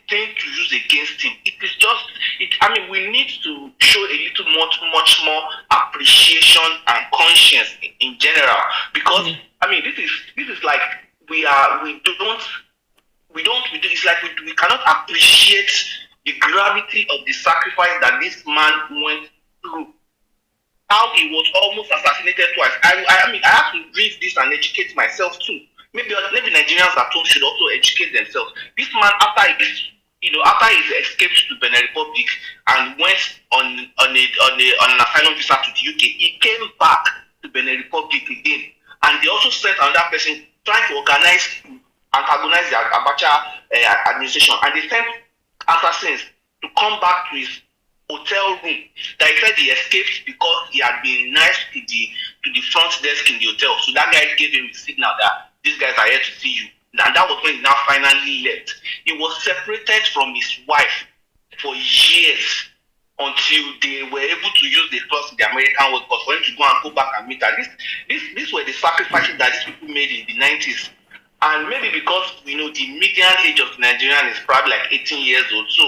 thing to use against him. It is just, we need to show a little much more appreciation and conscience in general, because this is like we cannot appreciate the gravity of the sacrifice that this man went through. How he was almost assassinated twice. I have to read this and educate myself too. Maybe Nigerians at home should also educate themselves. This man, after his escape to Benin Republic and went on an asylum visa to the UK, he came back to Benin Republic again, and they also sent another person trying to antagonize the Abacha administration, and they sent assassins to come back to his hotel room. That he said he escaped because he had been nice to the front desk in the hotel. So that guy gave him a signal that these guys are here to see you. And that was when he now finally left. He was separated from his wife for years until they were able to use the trust in the American world, because for him to go back and meet her. These were the sacrifices that these people made in the 90s. And maybe because the median age of Nigerian is probably like 18 years old, so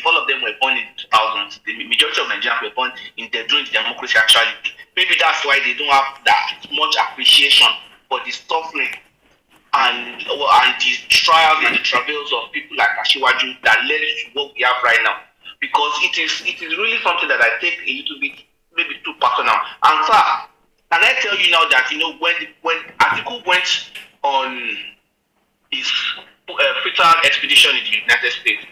all of them were born in 2000s. The majority of Nigerians were born during the democracy actually. Maybe that's why they don't have that much appreciation for the suffering and the trials and the travails of people like Asiwaju that led to what we have right now. Because it is really something that I take a little bit maybe too personal. And sir, can I tell you now that when Atiku went on his freestyle expedition in the United States,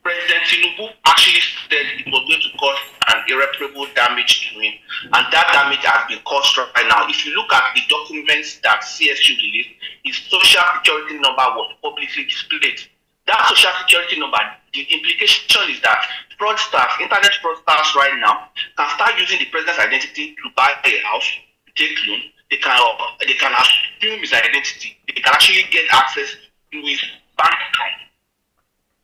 President Tinubu actually said it was going to cause an irreparable damage to him, and that damage has been caused right now. If you look at the documents that CSU released, his social security number was publicly displayed. That social security number, the implication is that fraudsters, internet fraudsters right now, can start using the president's identity to buy a house, to take loan. They can assume his identity. They can actually get access to his bank account.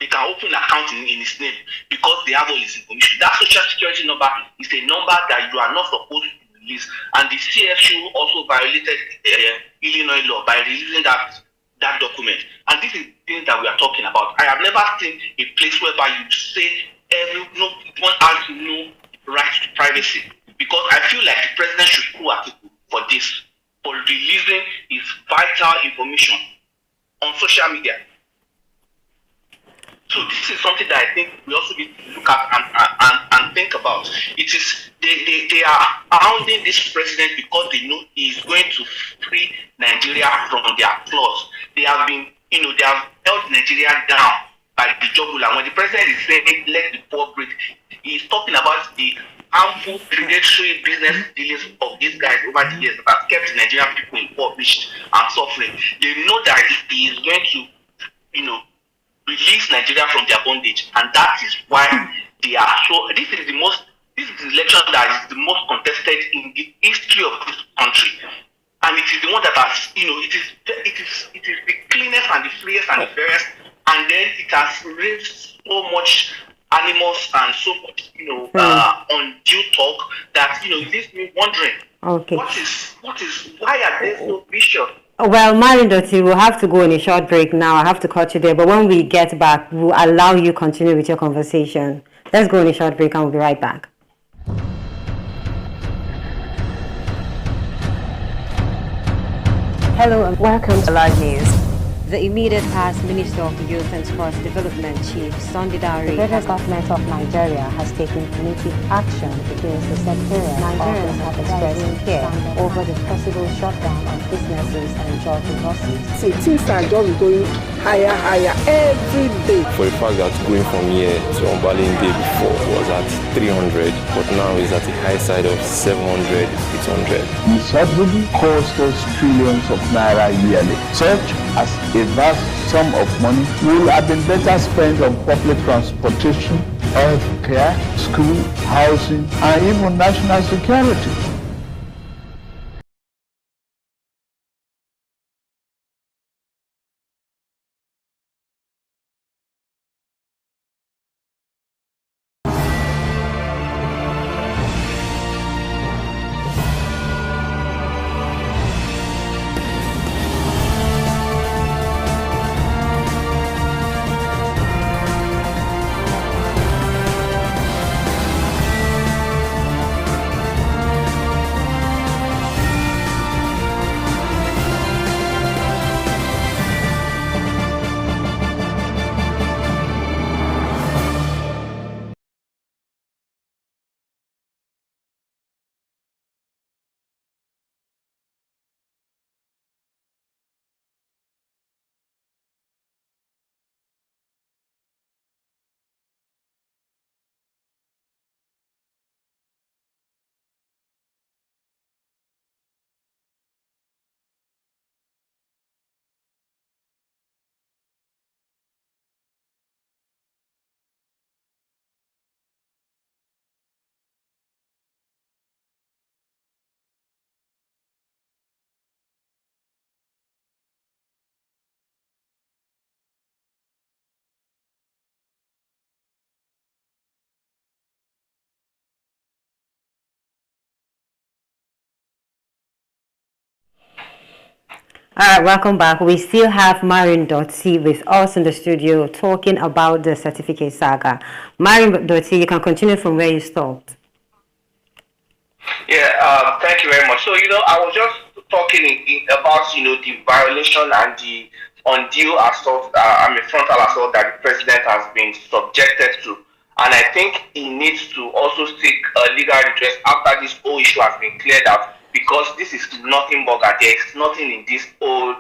They can open an account in his name because they have all his information. That social security number is a number that you are not supposed to release. And the CSU also violated Illinois law by releasing that document. And this is the thing that we are talking about. I have never seen a place whereby you say one has no right to privacy. Because I feel like the president should sue Atiku for this, for releasing his vital information on social media. So this is something that I think we also need to look at and think about. It is they are hounding this president because they know he is going to free Nigeria from their claws. They have been, they have held Nigeria down by the jugular. When the president is saying let the poor breathe, he is talking about the harmful predatory business dealings of these guys over the years that have kept Nigerian people impoverished and suffering. They know that he is going to, release Nigeria from their bondage, and that is why they are so. This is the election that is the most contested in the history of this country, and it is the one that has, it is the cleanest and the freest and the fairest, and then it has raised so much animals and so much, undue talk that it leaves me wondering. Okay. Why are they so vicious? Well, Marindoti, we'll have to go on a short break now. I have to cut you there. But when we get back, we'll allow you continue with your conversation. Let's go on a short break and we'll be right back. Hello and welcome to Live News. The immediate past Minister of Youth and Sports Development Chief Sunday Dare. The federal government of Nigeria has taken punitive action against the secretariat. Nigerians have expressed fear over the possible shutdown of businesses and job losses. See, things are just going higher every day. For the fact that going from here to Ombalinde before was at 300, but now is at the high side of 700, 800. The subsidy costs us trillions of naira yearly. Such as a vast sum of money will have been better spent on public transportation, health care, school, housing, and even national security. All right, welcome back. We still have Marion Dotty with us in the studio talking about the certificate saga. Marion Dotty, you can continue from where you stopped. Yeah, thank you very much. So, I was just talking about, the violation and the undue assault, frontal assault that the president has been subjected to. And I think he needs to also seek legal redress after this whole issue has been cleared out, because this is nothing but there is nothing in this whole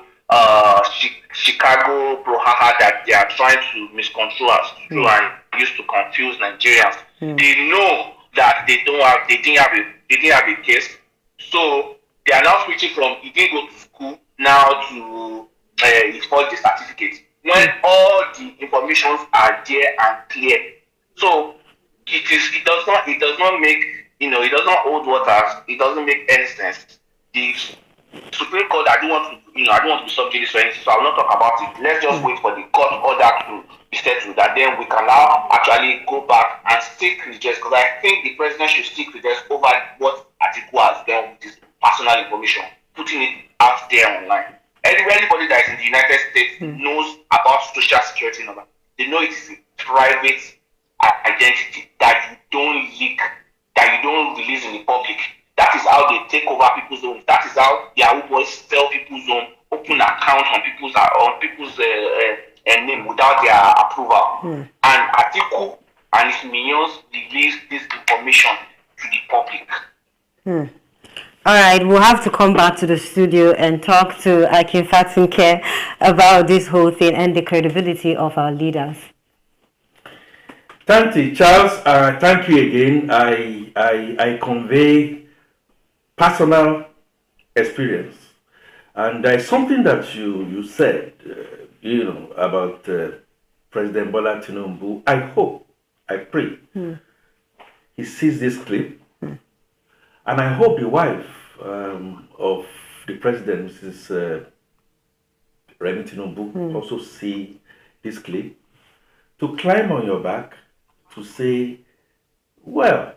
Chicago brouhaha that they are trying to misconstrue as true and used to confuse Nigerians. They know that they didn't have a case, so they are now switching from he didn't go to school now to he forged the certificate, when all the informations are there and clear. So it does not make, it does not hold waters. It doesn't make any sense. The Supreme Court, I don't want to be subject to anything, so I will not talk about it. Let's just wait for the court order to be settled, and then we can now actually go back and seek redress, because I think the president should seek redress over what Atiku has done with his personal information, putting it out there online. Anybody that is in the United States knows about social security number. They know it is a private identity that you don't leak, that you don't release in the public. That is how they take over people's homes. That is how Yahoo boys sell people's home, open accounts on people's name without their approval. And Atiku and his minions release this information to the public. All right, we'll have to come back to the studio and talk to Akin Fatinke about this whole thing and the credibility of our leaders. Thank you, Charles. Thank you again. I convey personal experience, and there is something that you said, about President Bola Tinubu. I pray, he sees this clip, and I hope the wife of the president, Mrs. Remi Tinubu, also see this clip, to climb on your back, to say, well,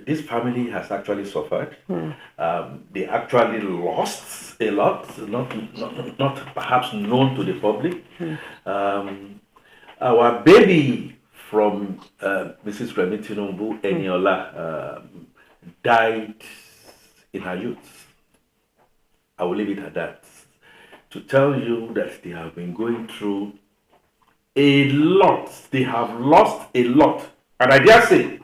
this family has actually suffered. They actually lost a lot, not perhaps known to the public. Our baby from Mrs. Remi Tinubu, Eniola, died in her youth. I will leave it at that. To tell you that they have been going through a lot. They have lost a lot. And I dare say,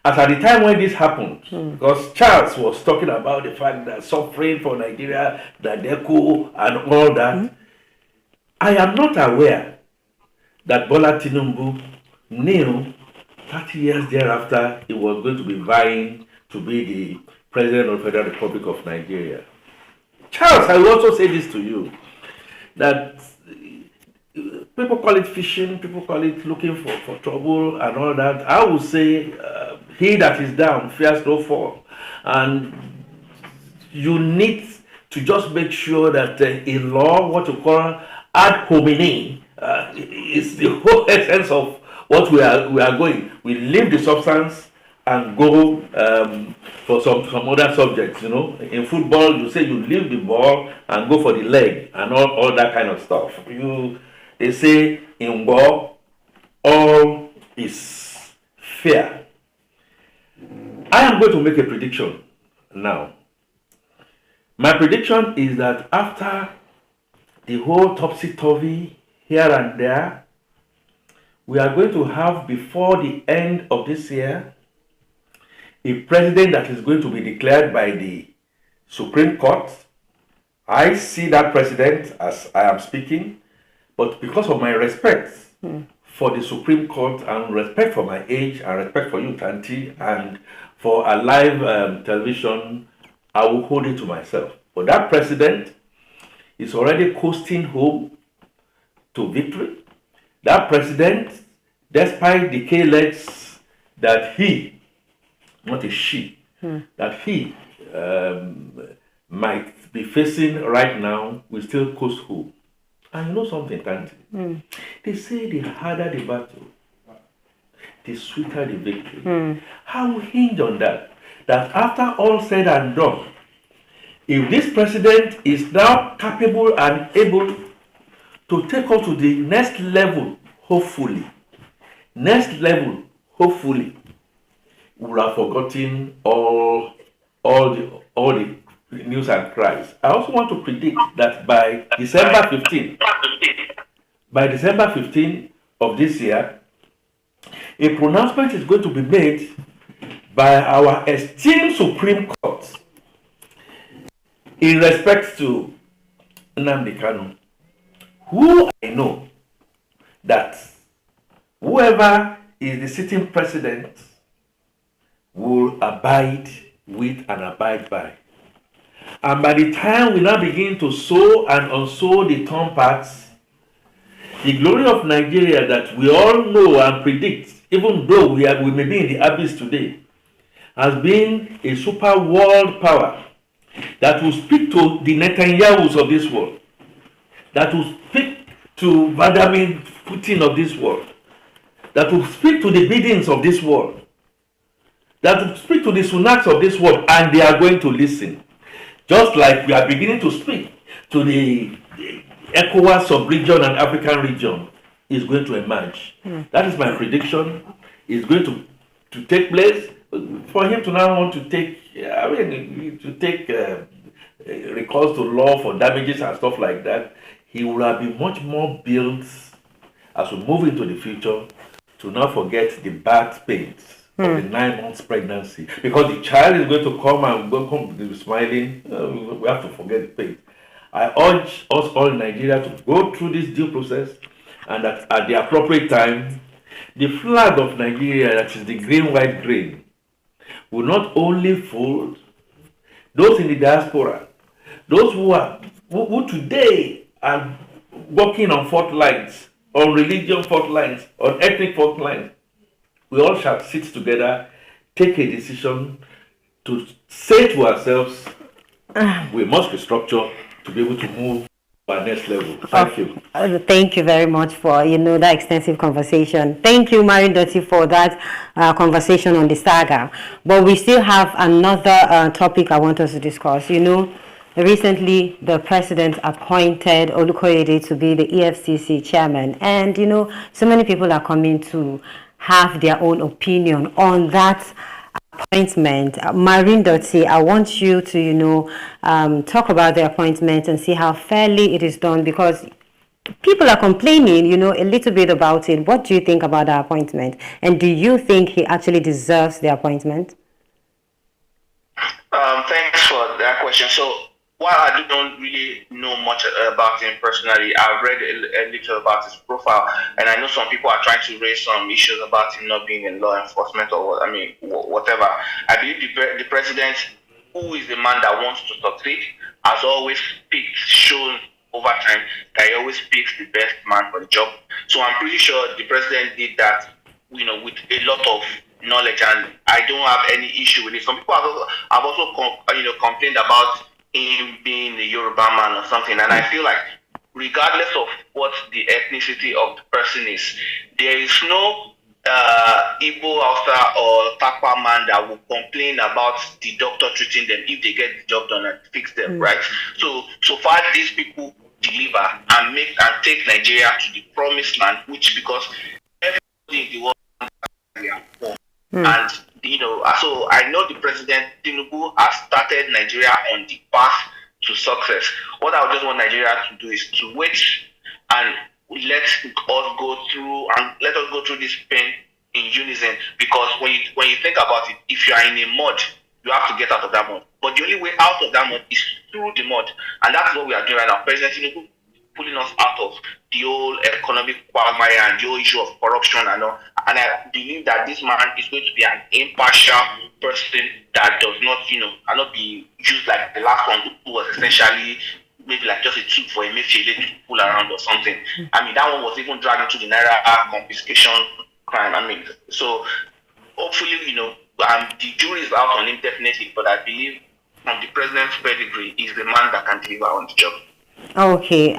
as at the time when this happened, because Charles was talking about the fact that suffering for Nigeria, the DECO and all that, I am not aware that Bola Tinubu knew 30 years thereafter he was going to be vying to be the President of the Federal Republic of Nigeria. Charles, I will also say this to you, that people call it fishing, people call it looking for trouble and all that. I would say he that is down fears no fall. And you need to just make sure that in law, what you call ad hominem, is the whole essence of what we are going. We leave the substance and go for some other subjects. In football, you say you leave the ball and go for the leg and all that kind of stuff. They say in war, all is fair. I am going to make a prediction now. My prediction is that after the whole topsy-turvy here and there, we are going to have, before the end of this year, a president that is going to be declared by the Supreme Court. I see that president as I am speaking. But because of my respect for the Supreme Court and respect for my age and respect for you, Tanti, and for a live television, I will hold it to myself. But that president is already coasting home to victory. That president, despite the K-legs that he, not a she, that he might be facing right now, will still coast home. And you know something, Tanti? They say the harder the battle, the sweeter the victory. I will hinge on that. That after all said and done, If this president is now capable and able to take us to the next level, hopefully, we will have forgotten all the news and cries. I also want to predict that by December 15 of this year, a pronouncement is going to be made by our esteemed Supreme Court in respect to Nnamdi Kanu, who I know that whoever is the sitting president will abide with and abide by. And by the time we now begin to sow and unsow the torn parts, the glory of Nigeria that we all know and predict, even though we may be in the abyss today, has been a super world power that will speak to the Netanyahus of this world, that will speak to Vladimir Putin of this world, that will speak to the Bidens of this world, that will speak to the Sunaks of this world, and they are going to listen. Just like we are beginning to speak to the ECOWAS sub-region and African region is going to emerge. That is my prediction. It's going to take place. For him to now want to take, recourse to law for damages and stuff like that, he will have been much more built as we move into the future to not forget the bad pains of the 9 months pregnancy. Because the child is going to come and come smiling, we have to forget the pain. I urge us all in Nigeria to go through this due process, and that at the appropriate time, the flag of Nigeria, that is the green, white, green, will not only fold those in the diaspora, those who today are working on fault lines, on religion fault lines, on ethnic fault lines. We all shall sit together, take a decision to say to ourselves, we must restructure to be able to move to our next level. Thank you. Thank you very much for that extensive conversation. Thank you, Marin Doty, for that conversation on the saga. But we still have another topic I want us to discuss. Recently the president appointed Olukoyede to be the EFCC chairman, and so many people are coming to have their own opinion on that appointment. Marin Doty, I want you to talk about the appointment and see how fairly it is done, because people are complaining a little bit about it. What do you think about the appointment, and do you think he actually deserves the appointment? Thanks for that question. So while I don't really know much about him personally, I've read a little about his profile, and I know some people are trying to raise some issues about him not being in law enforcement or whatever. I believe the president, who is the man that wants to succeed, has always shown over time that he always picks the best man for the job. So I'm pretty sure the president did that, with a lot of knowledge, and I don't have any issue with it. Some people have also complained about him being the Yoruba man or something, and I feel like regardless of what the ethnicity of the person is, there is no Igbo, Hausa or Takwa man that will complain about the doctor treating them if they get the job done and fix them, right? So far these people deliver and take Nigeria to the promised land, which because everybody in the world are poor. And so I know the president Tinubu has started Nigeria on the path to success. What I just want Nigeria to do is to wait and let us go through this pain in unison. Because when you think about it, if you are in a mud, you have to get out of that mud. But the only way out of that mud is through the mud, and that's what we are doing right now. President Tinubu pulling us out of the whole economic quagmire and the whole issue of corruption and all. And I believe that this man is going to be an impartial person that does not, cannot be used like the last one who was essentially maybe like just a tool for a Emefiele to pull around or something. That one was even dragged into the Naira confiscation crime. So hopefully, the jury is out on him definitely, but I believe from the president's pedigree, he's the man that can deliver on the job. Okay,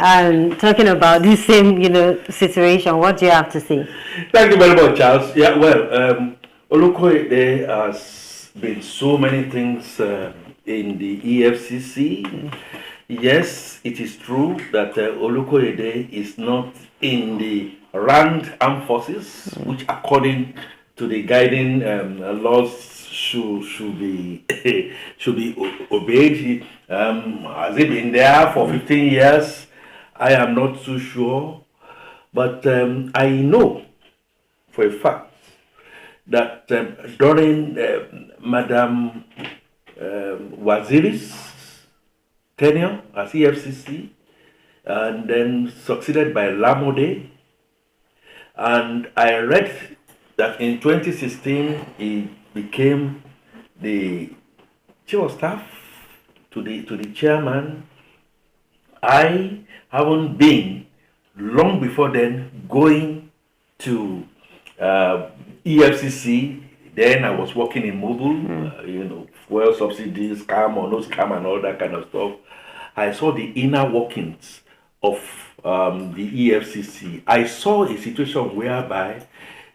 talking about the same, situation, what do you have to say? Thank you very much, Charles. Yeah, well, Olukoyede has been so many things in the EFCC. Yes, it is true that Olukoyede is not in the ranked armed forces, which according to the guiding laws should be obeyed. Has he been there for 15 years? I am not too sure, but I know for a fact that during Madam Waziri's tenure as EFCC, and then succeeded by Lamode, and I read that in 2016 he became the chief of staff to the chairman. I haven't been long before then going to EFCC. Then I was working in Mobil, fuel subsidies, scam or no scam and all that kind of stuff. I saw the inner workings of the EFCC. I saw a situation whereby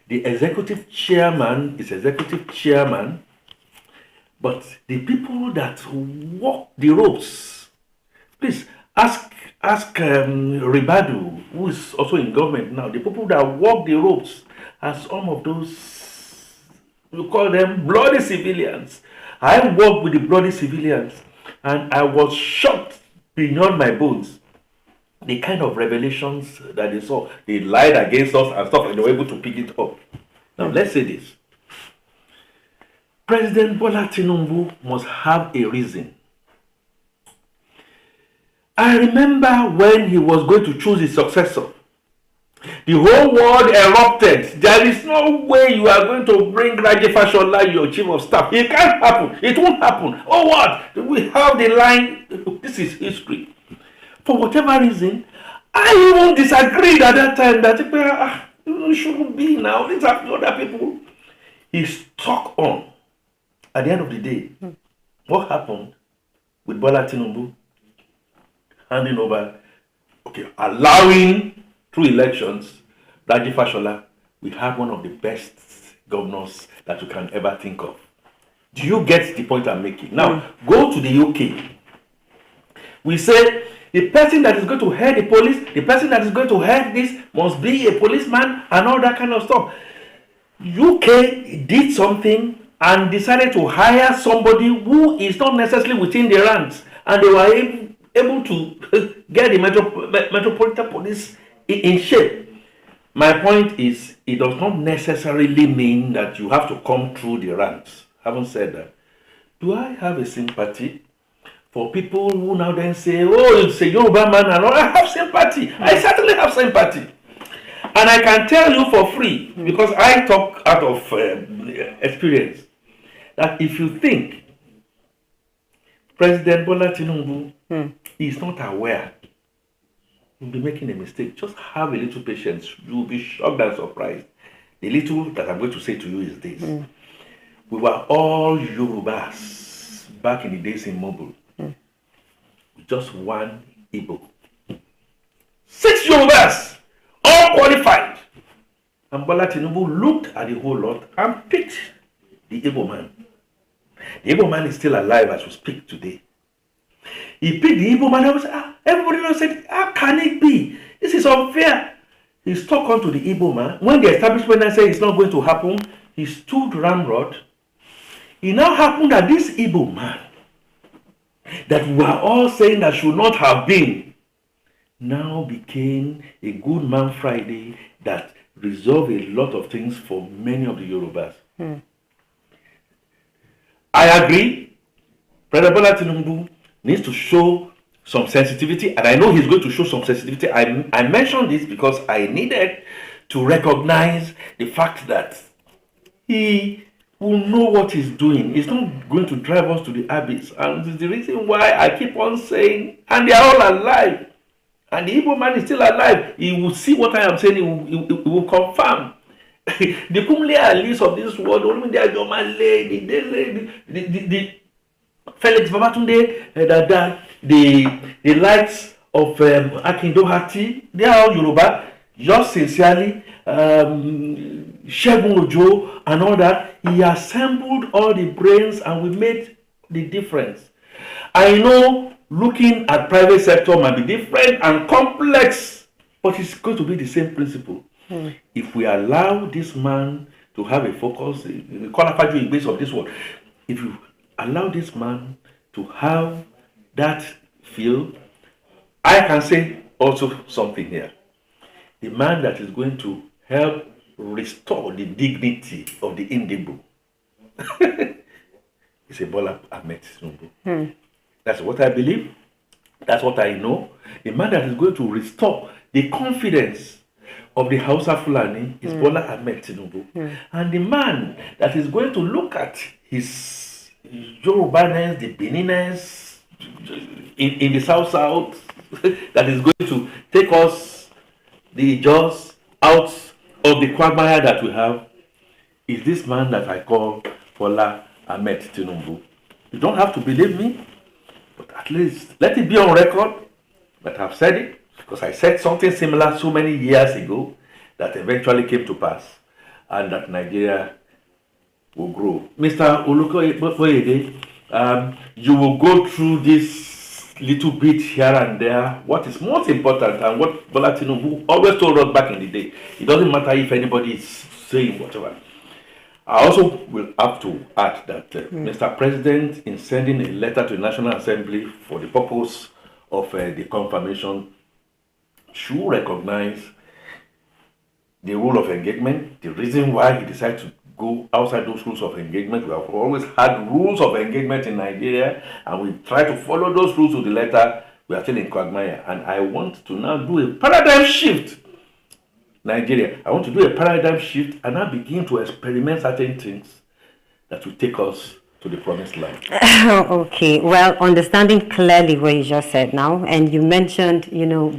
the executive chairman is executive chairman, but the people that walk the ropes, please ask Ribadu, who is also in government now, the people that walk the ropes are some of those, you call them bloody civilians. I worked with the bloody civilians and I was shocked beyond my bones. The kind of revelations that they saw, they lied against us and stuff, and they were able to pick it up. Now, let's say this. President Bola Tinubu must have a reason. I remember when he was going to choose his successor. The whole world erupted. There is no way you are going to bring Raji Fashola, your chief of staff. It can't happen. It won't happen. Oh, what? We have the line. This is history. For whatever reason, I even disagreed at that time that it shouldn't be now. These are the other people. He stuck on. At the end of the day, what happened with Bola Tinubu handing over, allowing through elections, Raji Fashola, we had one of the best governors that you can ever think of. Do you get the point I'm making? Now, go to the UK. We say the person that is going to head the police, the person that is going to head this must be a policeman and all that kind of stuff. UK did something and decided to hire somebody who is not necessarily within the ranks, and they were able to get the Metropolitan Police in shape. My point is, it does not necessarily mean that you have to come through the ranks. Having said that, do I have a sympathy for people who now then say, oh, it's a Yoruba man and all? I have sympathy. I certainly have sympathy. And I can tell you for free, because I talk out of experience, that if you think President Bola Tinubu is not aware, you'll be making a mistake. Just have a little patience. You'll be shocked and surprised. The little that I'm going to say to you is this. We were all Yorubas back in the days in Mobil. Just one Igbo. 6 Yorubas, all qualified. And Bola Tinubu looked at the whole lot and picked the Igbo man. The Igbo man is still alive as we speak today. He picked the Igbo man and said, everybody else said, how can it be? This is unfair. He stuck on to the Igbo man. When the establishment said it's not going to happen, he stood ramrod. It now happened that this Igbo man, that we were all saying that should not have been, now became a good man Friday that resolved a lot of things for many of the Yorubas. I agree. President Bola Tinubu needs to show some sensitivity, and I know he's going to show some sensitivity. I mentioned this because I needed to recognize the fact that he will know what he's doing. He's not going to drive us to the abyss. And this is the reason why I keep on saying, and they are all alive. And the Igbo man is still alive. He will see what I am saying. He will confirm. The Kumle Alice of this world, the Felix Babatunde, the likes of Akindo Hati, they are all Yoruba. Just sincerely, Shegun Ojo and all that, he assembled all the brains and we made the difference. I know looking at private sector might be different and complex, but it's going to be the same principle. If we allow this man to have a focus, we call it based on this one. If you allow this man to have that feel, I can say also something here. The man that is going to help restore the dignity of the Indigo is a Bola Ahmed Tinubu. That's what I believe. That's what I know. The man that is going to restore the confidence of the Hausa Fulani is Bola Ahmed Tinubu. And the man that is going to look at his Yorubaness, the Beniness in the South, that is going to take us, the Jaws, out of the quagmire that we have, is this man that I call Bola Ahmed Tinubu. You don't have to believe me, but at least let it be on record that I've said it, because I said something similar so many years ago that eventually came to pass, and that Nigeria will grow. Mr. Olukoyede, you will go through this little bit here and there. What is most important, and what Bola Tinubu always told us back in the day, it doesn't matter if anybody is saying whatever. I also will have to add that Mr. President, in sending a letter to the National Assembly for the purpose of the confirmation, should recognize the rule of engagement, the reason why he decided to go outside those rules of engagement. We have always had rules of engagement in Nigeria, and we try to follow those rules to the letter. We are still in quagmire, and I want to now do a paradigm shift. Nigeria, I want to do a paradigm shift and now begin to experiment certain things that will take us to the promised land. Okay, well, understanding clearly what you just said now, and you mentioned,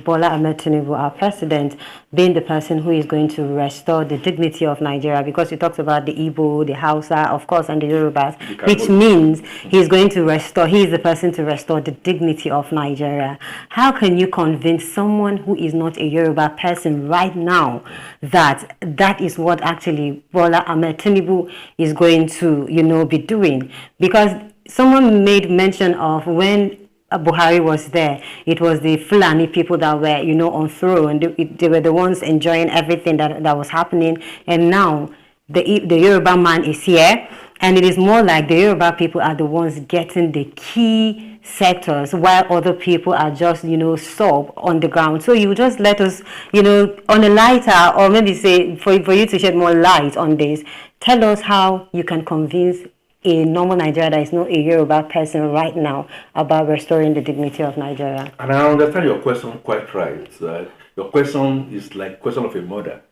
Bola Ahmed Tinubu, our president, being the person who is going to restore the dignity of Nigeria, because you talked about the Igbo, the Hausa, of course, and the Yorubas, which means he's going to restore, he is the person to restore the dignity of Nigeria. How can you convince someone who is not a Yoruba person right now that that is what actually Bola Ahmed Tinubu is going to, be doing? Because someone made mention of when Buhari was there, it was the Fulani people that were, on throne. They were the ones enjoying everything that was happening. And now the Yoruba man is here, and it is more like the Yoruba people are the ones getting the key sectors, while other people are just, sub on the ground. So you just let us, on a lighter, or maybe say for you to shed more light on this, tell us how you can convince a normal Nigeria that is not a Yoruba person right now about restoring the dignity of Nigeria. And I understand your question quite right. Your question is like question of a mother.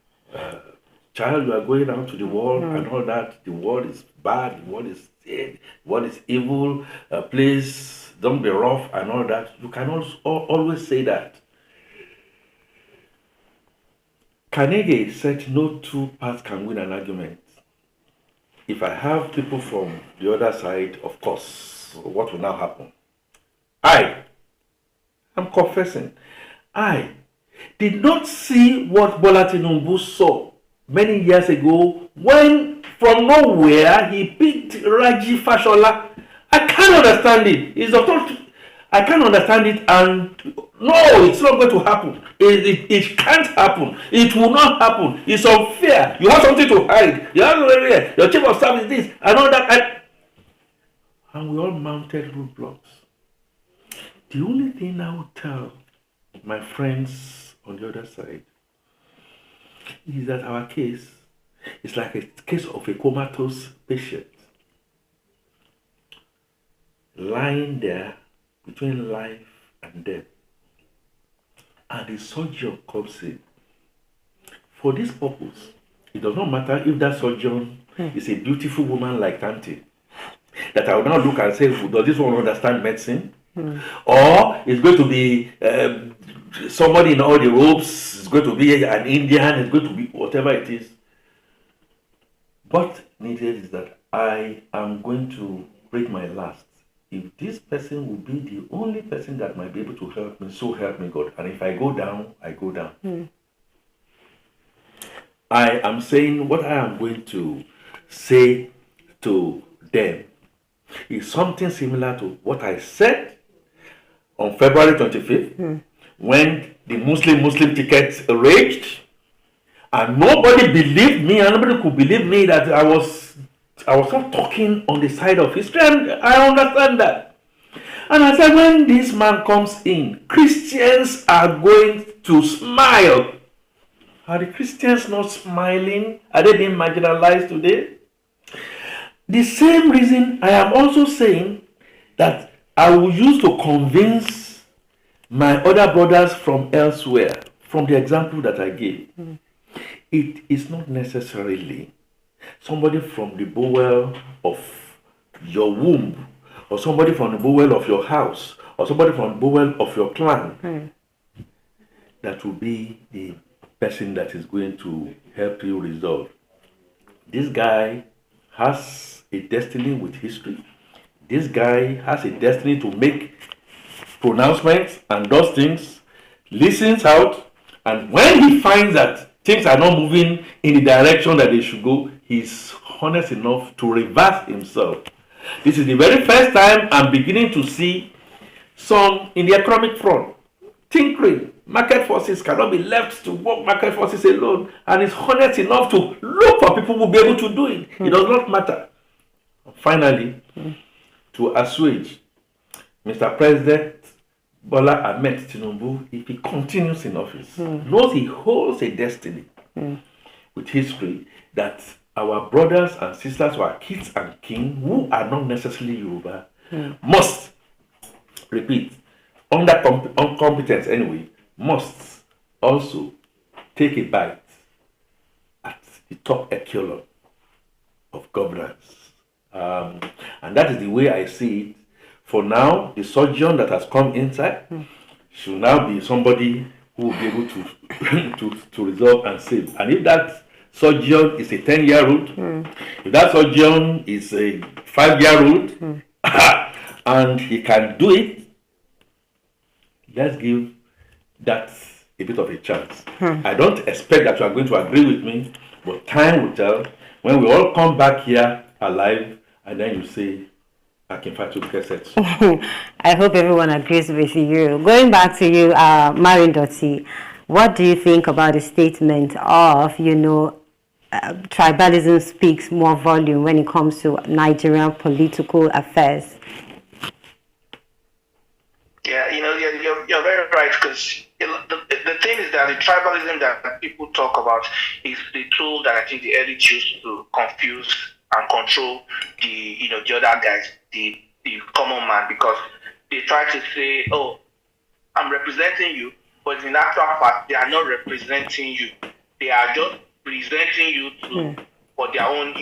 Child, you are going out to the world and all that. The world is bad. The world is dead. The world is evil. Please don't be rough and all that. You can also always say that. Carnegie said no two parts can win an argument. If I have people from the other side, of course, what will now happen? I'm confessing, I did not see what Bola Tinubu saw many years ago when from nowhere he picked Raji Fashola. I can't understand it. I can't understand it, and no, it's not going to happen. It can't happen. It will not happen. It's unfair. You have something to hide. Your chief of staff is this and all that. And we all mounted roadblocks. The only thing I would tell my friends on the other side is that our case is like a case of a comatose patient lying there between life and death, and the surgeon comes in. For this purpose, it does not matter if that surgeon is a beautiful woman like Tanti, that I will now look and say, does this one understand medicine? Or it's going to be somebody in all the robes, it's going to be an Indian, it's going to be whatever it is. What needed is that I am going to break my last. If this person will be the only person that might be able to help me, so help me God. And if I go down, I go down. I am saying what I am going to say to them is something similar to what I said on February 25th when the Muslim tickets raged, and nobody believed me, and nobody could believe me that I was not talking on the side of history, and I understand that. And I said, when this man comes in, Christians are going to smile. Are the Christians not smiling? Are they being marginalized today? The same reason I am also saying that I will use to convince my other brothers from elsewhere, from the example that I gave. It is not necessarily somebody from the bowel of your womb, or somebody from the bowel of your house, or somebody from the bowel of your clan that will be the person that is going to help you resolve. This guy has a destiny with history. This guy has a destiny to make pronouncements and does things, listens out, and when he finds that things are not moving in the direction that they should go, he's honest enough to reverse himself. This is the very first time I'm beginning to see some in the economic front tinkering. Market forces cannot be left to work market forces alone, and is honest enough to look for people who will be able to do it. It does not matter. Finally, to assuage Mr. President Bola Ahmed Tinubu, if he continues in office, knows he holds a destiny with history that our brothers and sisters, our kids and kin, who are not necessarily Yoruba, must, repeat, under competence anyway, must also take a bite at the top echelon of governance. And that is the way I see it. For now, the surgeon that has come inside should now be somebody who will be able to resolve and save. And if that surgeon is a 10-year-old, if that surgeon is a 5-year-old, and he can do it, let's give that a bit of a chance. I don't expect that you are going to agree with me, but time will tell when we all come back here alive, and then you say, I can fight to get. I hope everyone agrees with you. Going back to you, Marion Dotty, what do you think about the statement of, tribalism speaks more volume when it comes to Nigerian political affairs? Yeah, you're very right, because the thing is that the tribalism that people talk about is the tool that I think the elite used to confuse and control the other guys, the common man, because they try to say, oh, I'm representing you, but in actual fact, they are not representing you. They are just presenting you for their own,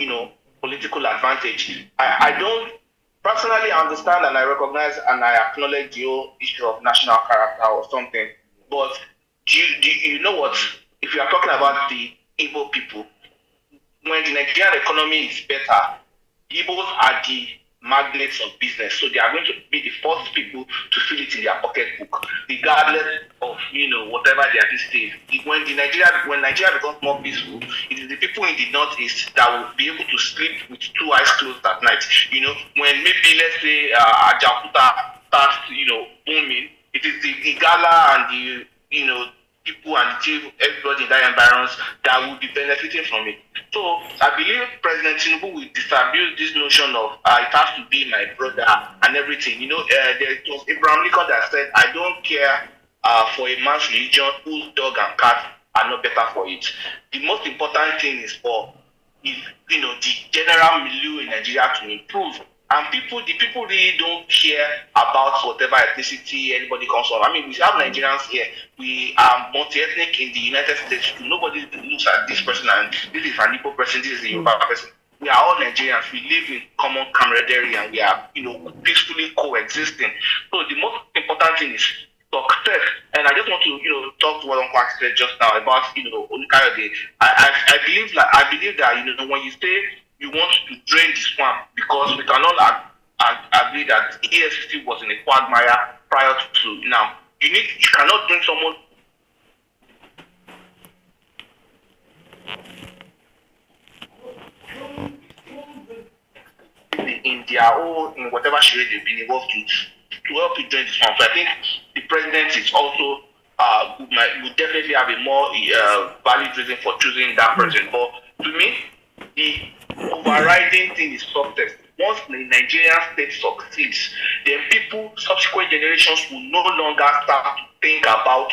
political advantage. I don't personally understand, and I recognize and I acknowledge the whole issue of national character or something, but do you know what? If you are talking about the Igbo people, when the Nigerian economy is better, Igbos are the magnets of business, so they are going to be the first people to fill it in their pocketbook, regardless of whatever their disease is. When Nigeria becomes more peaceful, it is the people in the northeast that will be able to sleep with two eyes closed at night. When maybe let's say Ajaokuta starts booming, it is the Igala and the people and everybody in that environment that will be benefiting from it. So I believe President Tinubu will disabuse this notion of it has to be my brother and everything. There was Abraham Lincoln that said, I don't care for a man's religion whose dog and cat are not better for it. The most important thing is for the general milieu in Nigeria to improve. And the people really don't care about whatever ethnicity anybody comes from. I mean, we have Nigerians here. We are multi-ethnic in the United States. Nobody looks at this person and this is an Igbo person, this is a Yoruba person. We are all Nigerians. We live in common camaraderie and we are, peacefully coexisting. So the most important thing is success. And I just want to, talk to what Uncle said just now about, Olukayode. I believe that, when you say you want to drain the swamp, because we cannot agree that EFCC was in a quagmire prior to now. You cannot bring someone in their own, in whatever charade they've been involved to help you join this one. So I think the president is also would definitely have a more valid reason for choosing that person. But to me, the overriding thing is success. Once the Nigerian state succeeds, then people, subsequent generations will no longer start to think about,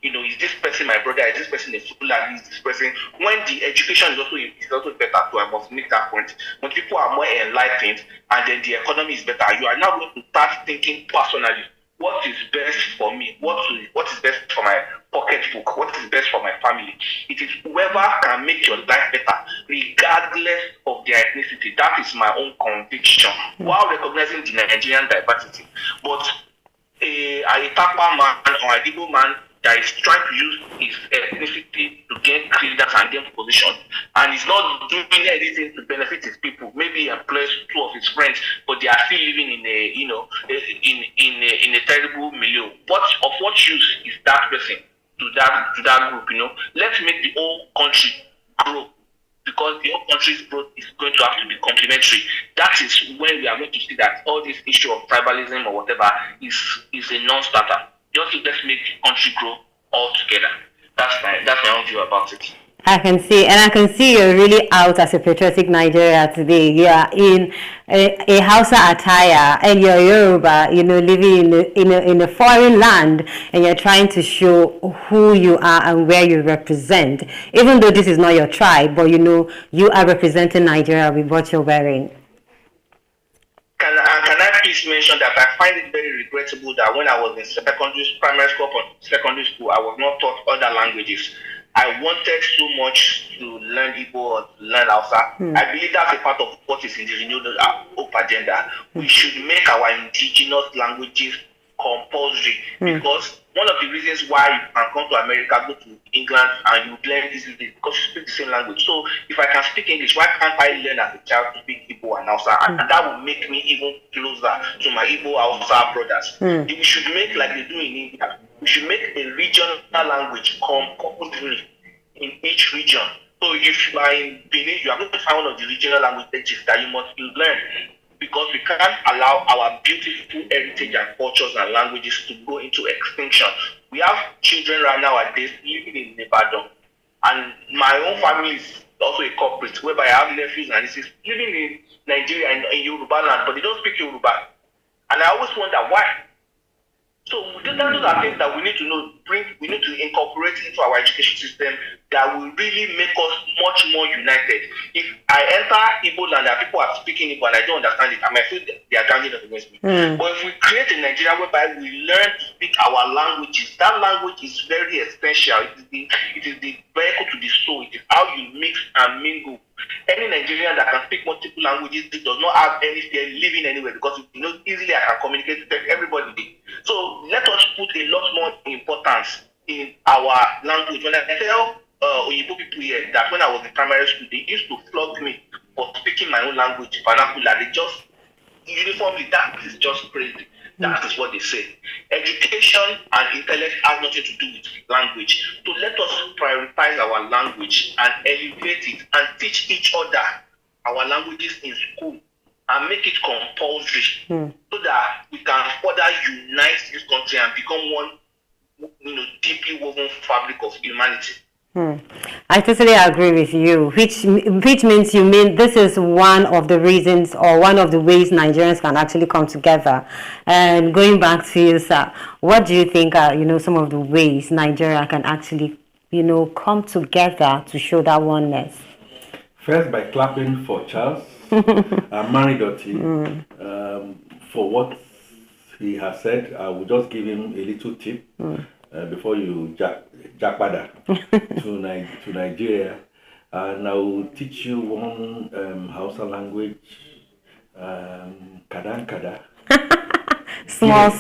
is this person my brother? Is this person a Fulani? Is this person? When the education is also better too, I must make that point. When people are more enlightened and then the economy is better, you are now going to start thinking personally. What is best for me? What is best for my pocketbook? What is best for my family? It is whoever can make your life better, regardless of their ethnicity. That is my own conviction, while recognizing the Nigerian diversity. But a Tapa man or a Igbo man that is trying to use his ethnicity to gain credence and gain position, and is not doing anything to benefit his people. Maybe he employs two of his friends, but they are still living in a in a terrible milieu. Of what use is that person to that group? Let's make the whole country grow, because the whole country's growth is going to have to be complementary. That is when we are going to see that all this issue of tribalism or whatever is a non-starter. Just let's make the country grow all together. That's my own view about it. I can see you're really out as a patriotic Nigeria today. You are in a Hausa attire and you're Yoruba, living in a foreign land, and you're trying to show who you are and where you represent. Even though this is not your tribe, but you are representing Nigeria with what you're wearing. Can I please mention that I find it very regrettable that when I was in primary school or secondary school, I was not taught other languages. I wanted so much to learn Igbo or to learn Hausa. I believe that's a part of what is in the renewed Hope agenda. We should make our indigenous languages compulsory, because one of the reasons why you can come to America, go to England, and you learn easily because you speak the same language. So if I can speak English, why can't I learn as a child to speak Igbo and Hausa? And that will make me even closer to my Igbo Hausa brothers. We should make, like they do in India, we should make a regional language compulsory in each region. So if you are in Benin, you are going to find one of the regional languages that you must learn, because we can't allow our beautiful heritage and cultures and languages to go into extinction. We have children right nowadays living in Ibadan, and my own family is also a culprit, whereby I have nephews and nieces living in Nigeria and in Yoruba land, but they don't speak Yoruba. And I always wonder why. So those are things that we need to know, we need to incorporate into our education system that will really make us much more united. If I enter Igbo land and people are speaking Igbo and I don't understand it, I might feel they are ganging up against me. But if we create a Nigeria whereby we learn to speak our languages, that language is very essential. It is the vehicle to the soul. It is how you mix and mingle. Any Nigerian that can speak multiple languages does not have any fear living anywhere, because easily I can communicate with everybody. So let us put a lot more importance in our language. When I tell Oyibo people here that when I was in primary school, they used to flog me for speaking my own language, vernacular. They just uniformly, that is just crazy. That is what they say. Education and intellect has nothing to do with language. So let us prioritize our language and elevate it and teach each other our languages in school and make it compulsory, so that we can further unite this country and become one, deeply woven fabric of humanity. I totally agree with you, which means this is one of the reasons or one of the ways Nigerians can actually come together. And going back to you, sir, what do you think are some of the ways Nigeria can actually come together to show that oneness? First, by clapping for Charles Maridoti for what he has said. I will just give him a little tip. Before you jackpada to Nigeria, and I will teach you one Hausa language, Kadan. Small.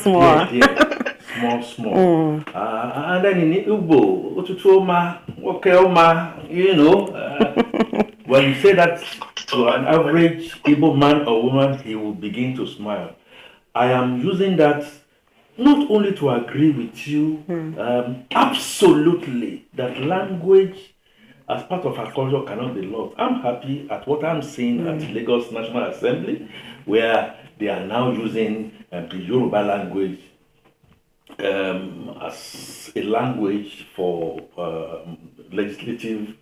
Yes, small. And then in Igbo, Otutoma, Okeoma, when you say that to an average Igbo man or woman, he will begin to smile. I am using that not only to agree with you, absolutely, that language as part of our culture cannot be lost. I'm happy at what I'm seeing at Lagos National Assembly, where they are now using the Yoruba language as a language for legislative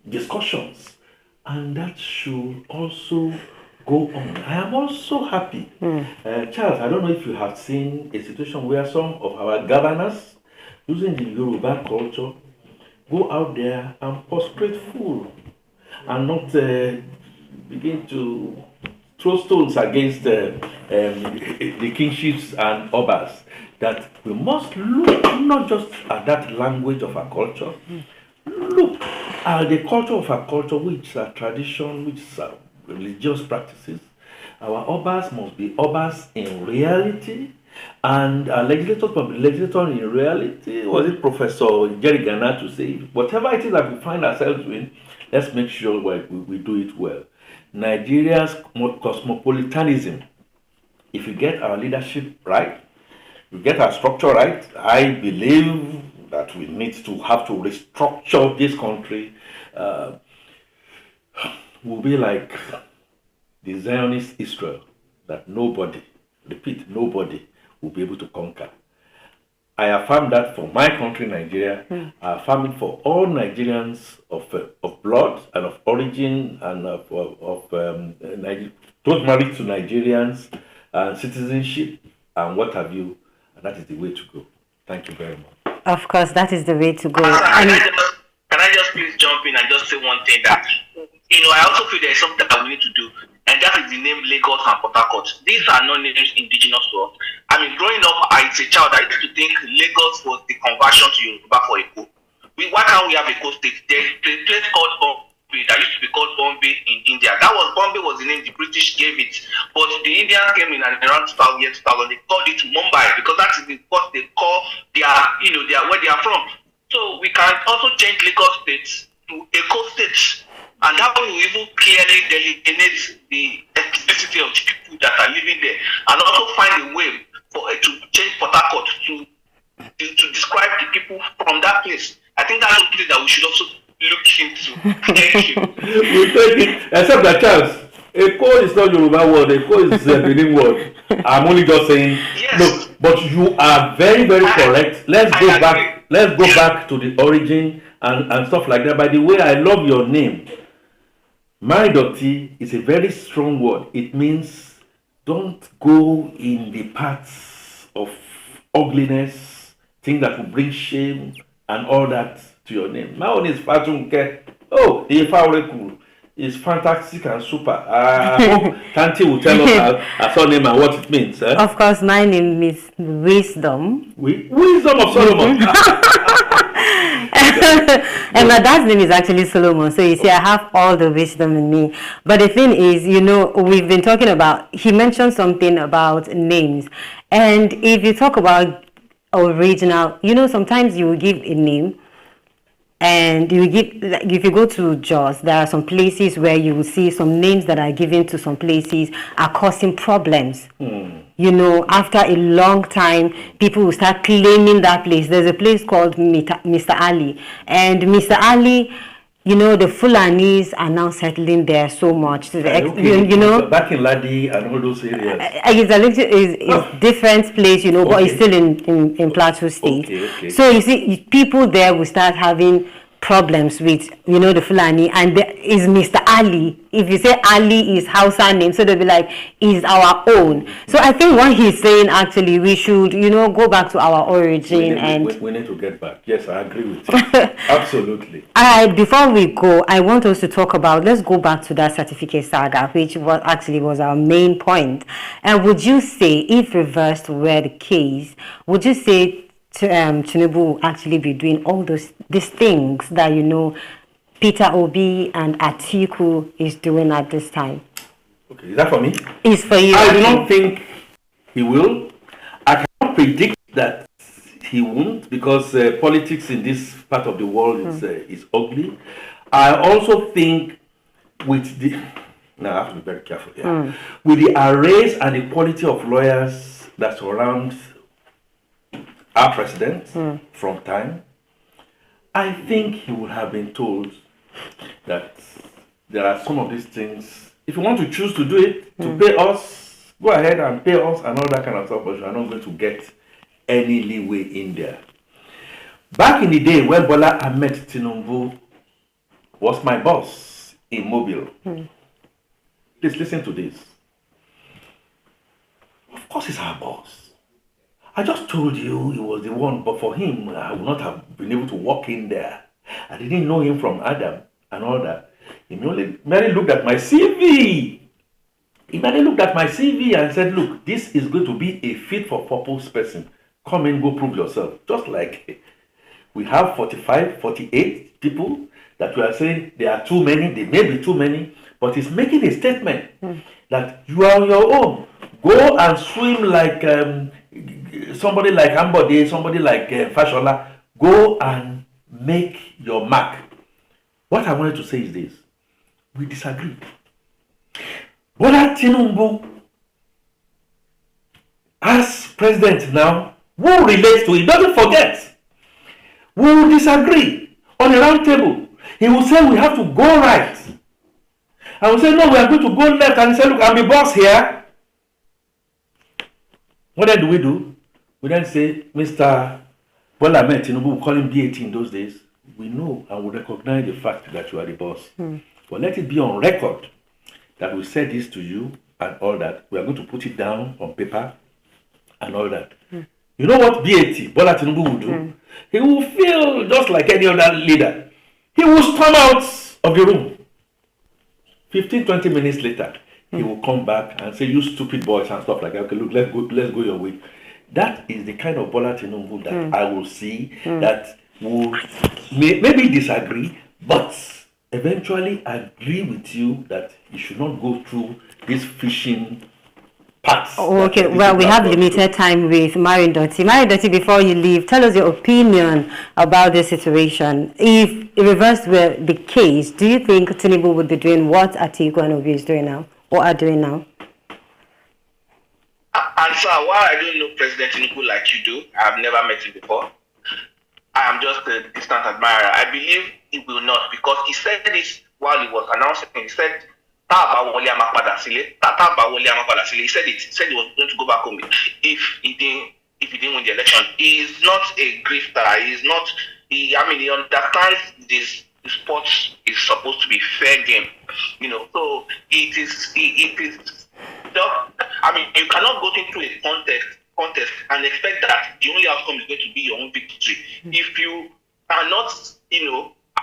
discussions, and that should also go on. I am also happy. Charles, I don't know if you have seen a situation where some of our governors, using the Yoruba culture, go out there and prostrate full and not begin to throw stones against the kingships and obas. That we must look not just at that language of our culture, look at the culture of our culture, which are tradition, which are religious practices. Our obas must be obas in reality, and our legislators must be legislators in reality. Was it Professor Jerry Gana to say, whatever it is that we find ourselves in, let's make sure we do it well. Nigeria's cosmopolitanism, if we get our leadership right, we get our structure right, I believe that we need to have to restructure this country. Will be like the Zionist Israel, that nobody, repeat, nobody will be able to conquer. I affirm that for my country, Nigeria. I affirm it for all Nigerians of blood and of origin and of those married to Nigerians and citizenship and what have you. And that is the way to go. Thank you very much. Of course, that is the way to go. Can I just please jump in and just say one thing that, I also feel there is something that we need to do, and that is the name Lagos and Port Harcourt. These are not names indigenous to us. I mean, growing up as a child, I used to think Lagos was the conversion to Yoruba for Eko. Why can't we have a coast state? There's a place called Bombay that used to be called Bombay in India. Bombay was the name the British gave it. But the Indians came in and around 2000 years, they called it Mumbai because that is what they call where they are from. So we can also change Lagos State to Eko State. And that will even clearly delineate the ethnicity of the people that are living there, and also find a way to change Port Harcourt to describe the people from that place. I think that's something that we should also look into. Thank you. We take it, except that Charles, Eko is not Yoruba word, Eko is a Benin word. I'm only just saying, yes. No, but you are very, very correct. Let's go back to the origin and stuff like that. By the way, I love your name. Maridoti is a very strong word. It means don't go in the paths of ugliness, things that will bring shame and all that to your name. My own is Fatunke. Oh, it's fantastic and super. Tanti will tell us her surname and what it means. Eh? Of course, my name is Wisdom. Wisdom of Solomon. And my dad's name is actually Solomon, so you see I have all the wisdom in me. But the thing is, we've been talking about, he mentioned something about names, and if you talk about original, sometimes you will give a name, and if you go to Jos, there are some places where you will see some names that are given to some places are causing problems. After a long time, people will start claiming that place. There's a place called Mr. Ali. And Mr. Ali, the Fulanis are now settling there so much. Back in Ladi and all those areas. It's different place, but it's still in Plateau State. Okay. So you see, people there will start having problems with, the Fulani, and there is Mr. Ali. If you say Ali is Hausa name, so they'll be like, is our own. So I think what he's saying, actually, we should, go back to our origin. We need to get back. Yes, I agree with you. Absolutely. Before we go, I want us to talk about, let's go back to that certificate saga, which was our main point. And would you say, if reversed were the case, would you say Tinubu will actually be doing all these things that Peter Obi and Atiku is doing at this time? Okay, is that for me? It's for you. I do not think he will. I cannot predict that he won't, because politics in this part of the world is ugly. I also think now I have to be very careful here. With the arrays and the quality of lawyers that surround our president from time, I think he would have been told that there are some of these things. If you want to choose to do it, to pay us, go ahead and pay us and all that kind of stuff, but you are not going to get any leeway in there. Back in the day when Bola Ahmed Tinubu was my boss in Mobile, please listen to this. Of course he's our boss. I just told you he was the one, but for him, I would not have been able to walk in there. I didn't know him from Adam and all that. He merely looked at my CV. He merely looked at my CV and said, look, this is going to be a fit for purpose person. Come in, go prove yourself. Just like we have 45, 48 people that we are saying they are too many, they may be too many, but he's making a statement that you are on your own. Go and swim like somebody like Ambode, somebody like Fashola. Go and make your mark. What I wanted to say is this. We disagree. Bola Tinubu, as president now, who relates to it, doesn't forget. We will disagree on a round table. He will say we have to go right. I will say no, we are going to go left. And he say, look, I'm the boss here. What then do we do? We then say, Mr. Bola Ahmed Tinubu, we call him BAT in those days. We know and we recognize the fact that you are the boss. But let it be on record that we said this to you and all that. We are going to put it down on paper and all that. You know what BAT, Bola Tinubu will do? He will feel just like any other leader. He will storm out of the room. 15, 20 minutes later, he will come back and say, you stupid boys and stuff like that. Okay, look, let's go your way. That is the kind of Bola Tinubu that I will see that will maybe disagree, but eventually agree with you that you should not go through this fishing paths. Oh, okay, well, we have limited time with Marion Dotty. Marion Dotty, before you leave, tell us your opinion about this situation. If reverse were the case, do you think Tinubu would be doing what Atiku and Obi is doing now, or are doing now? And so, while I don't know President Tinubu like you do, I've never met him before. I am just a distant admirer. I believe he will not, because he said this while he was announcing. He said, he said it. He said he was going to go back home if he didn't win the election. He is not a grifter. He is not. He understands this. The sports is supposed to be fair game, So it is. You cannot go into a contest and expect that the only outcome is going to be your own victory. If you cannot,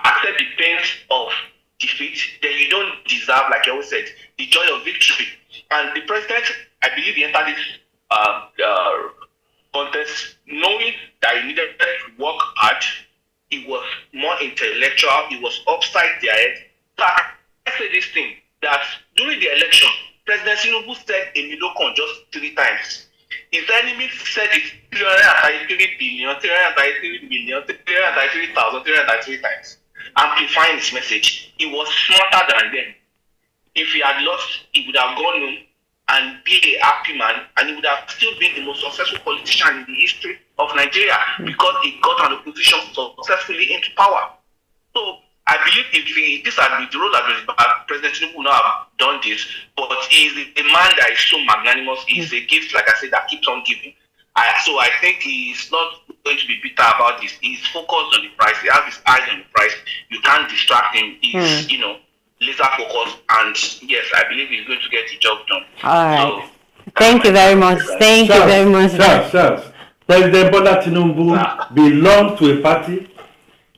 accept the pains of defeat, then you don't deserve, like I always said, the joy of victory. And the president, I believe, he entered this contest knowing that he needed to work hard. He was more intellectual. He was upside their head. So I say this thing, that during the election, President Tinubu said Emilokon just 3 times. His enemies said it 333 billion, 333 million, 333,000, 333 times. Amplifying his message. He was smarter than them. If he had lost, he would have gone home and be a happy man, and he would have still been the most successful politician in the history of Nigeria because he got an opposition successfully into power. So I believe if this had been the role that President Tinubu would not have done this, but he is a man that is so magnanimous. He is a gift, like I said, that keeps on giving. So I think he's not going to be bitter about this. He's focused on the price. He has his eyes on the price. You can't distract him. He's, laser focused. And yes, I believe he's going to get the job done. All right. So, thank you very much. Thank you very much. Charles. President Bola Tinubu belonged to a party.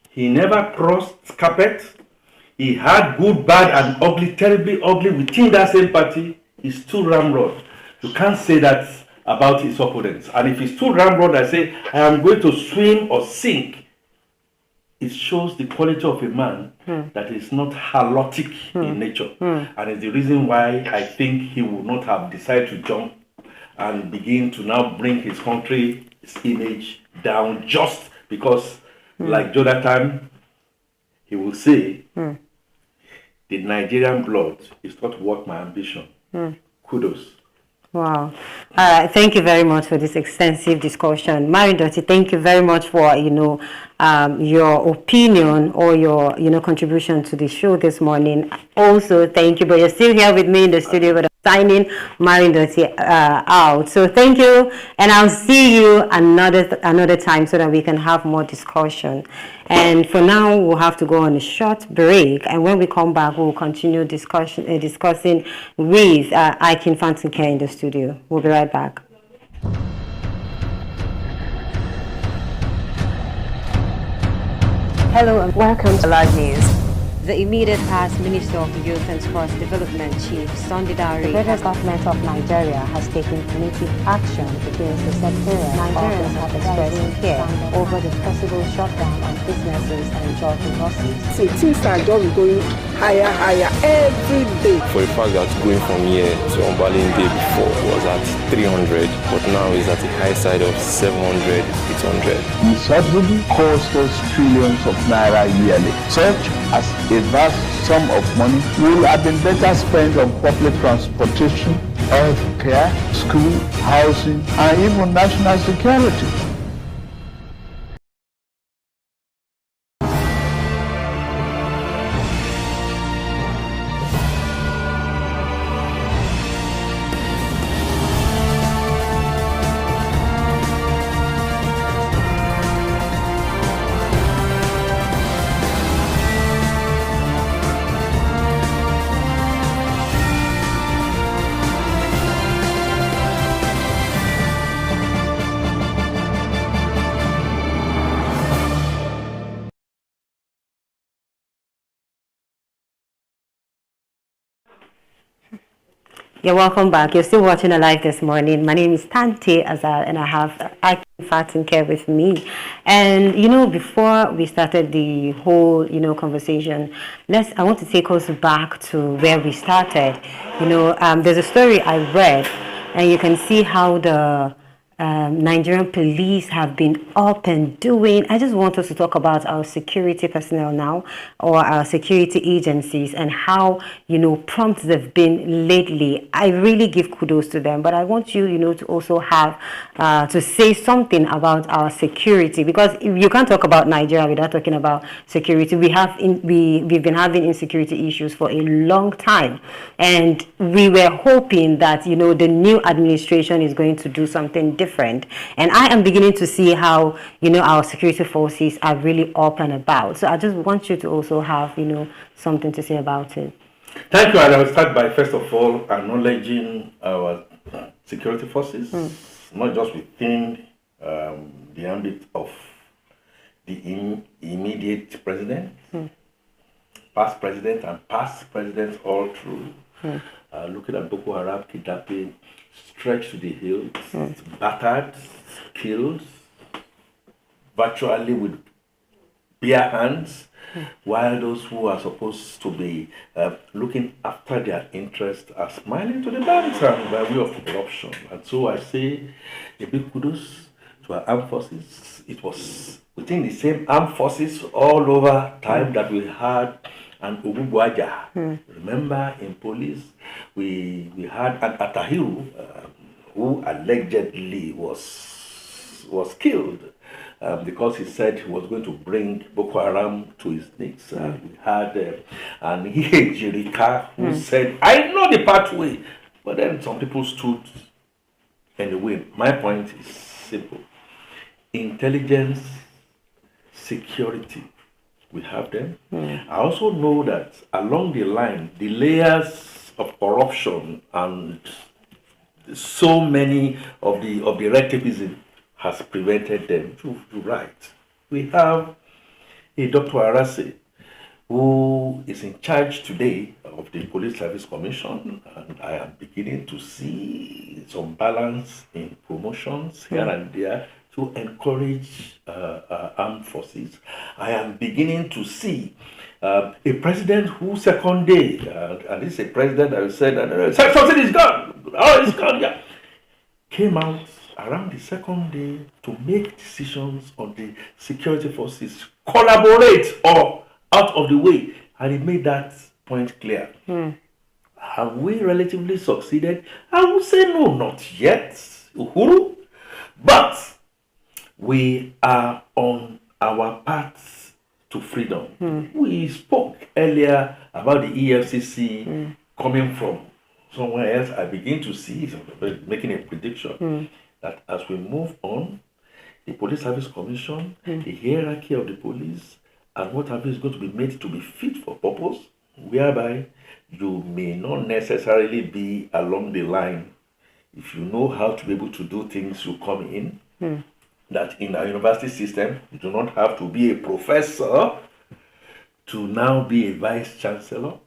He never crossed carpet. He had good, bad, and ugly, terribly ugly within that same party. He's too ramrod. You can't say that about his opponents. And if he's too ramrod, I say, I am going to swim or sink. It shows the quality of a man that is not halotic in nature. And it's the reason why I think he would not have decided to jump and begin to now bring his country's image down just because, like Jonathan, he will say, the Nigerian blood is not worth my ambition. Kudos. Wow. Thank you very much for this extensive discussion. Marindoti, thank you very much for, your opinion or your, contribution to the show this morning. Also, thank you, but you're still here with me in the studio, but I'm signing Marindoti out. So thank you, and I'll see you another time so that we can have more discussion. And for now, we'll have to go on a short break, and when we come back, we'll continue discussing with Ike Infantin-Care in the studio. We'll be right back. Hello and welcome to Live News. The immediate past Minister of Youth and Sports Development Chief Sunday Dare. The federal government of Nigeria has taken punitive action against the secretariat. Nigerians have expressed fear over the possible shutdown of businesses and job losses. See, things are just going higher every day. For the fact that going from here to Ombalin Day before was at 300, but now is at the high side of 700, 800. The subsidy costs us trillions of naira yearly. Such as a vast sum of money will have been better spent on public transportation, health care, school, housing, and even national security. You're welcome back. You're still watching Alive this morning. My name is Tante Azar, and I have Ike Infantin-Care with me. And before we started the whole conversation, I want to take us back to where we started. There's a story I read, and you can see how the Nigerian police have been up and doing. I just want us to talk about our security personnel now, or our security agencies, and how prompt they've been lately. I really give kudos to them, but I want you to also have to say something about our security, because you can't talk about Nigeria without talking about security. We've been having insecurity issues for a long time, and we were hoping that the new administration is going to do something different. And I am beginning to see how our security forces are really up and about. So I just want you to also have something to say about it. Thank you. And I will start by first of all acknowledging our security forces, not just within the ambit of the immediate president, past president and past presidents all through. Looking at Boko Haram kidnapping, stretched to the hills, battered, killed, virtually with bare hands, while those who are supposed to be looking after their interests are smiling to the banks and by way of corruption. And so I say a big kudos to our armed forces. It was within the same armed forces all over time that we had an Ogugwaja. Remember, in police, we had an Atahiru who allegedly was killed because he said he was going to bring Boko Haram to his knees. We had an Ejirika who said, I know the pathway. But then some people stood in the way. My point is simple. Intelligence, security, we have them. I also know that along the line, the layers of corruption and so many of the recidivism has prevented them to write. We have a Dr. Arase who is in charge today of the Police Service Commission, and I am beginning to see some balance in promotions here and there to encourage armed forces. I am beginning to see a president who second day, and this is a president that said, something is gone, it's gone, yeah, came out around the second day to make decisions on the security forces, collaborate or out of the way, and he made that point clear. Have we relatively succeeded? I would say no, not yet, Uhuru. But we are on our path to freedom. We spoke earlier about the EFCC coming from somewhere else. I begin to see, making a prediction, that as we move on, the Police Service Commission, the hierarchy of the police, and what have you is going to be made to be fit for purpose, whereby you may not necessarily be along the line. If you know how to be able to do things, you come in. That in our university system, you do not have to be a professor to now be a vice chancellor.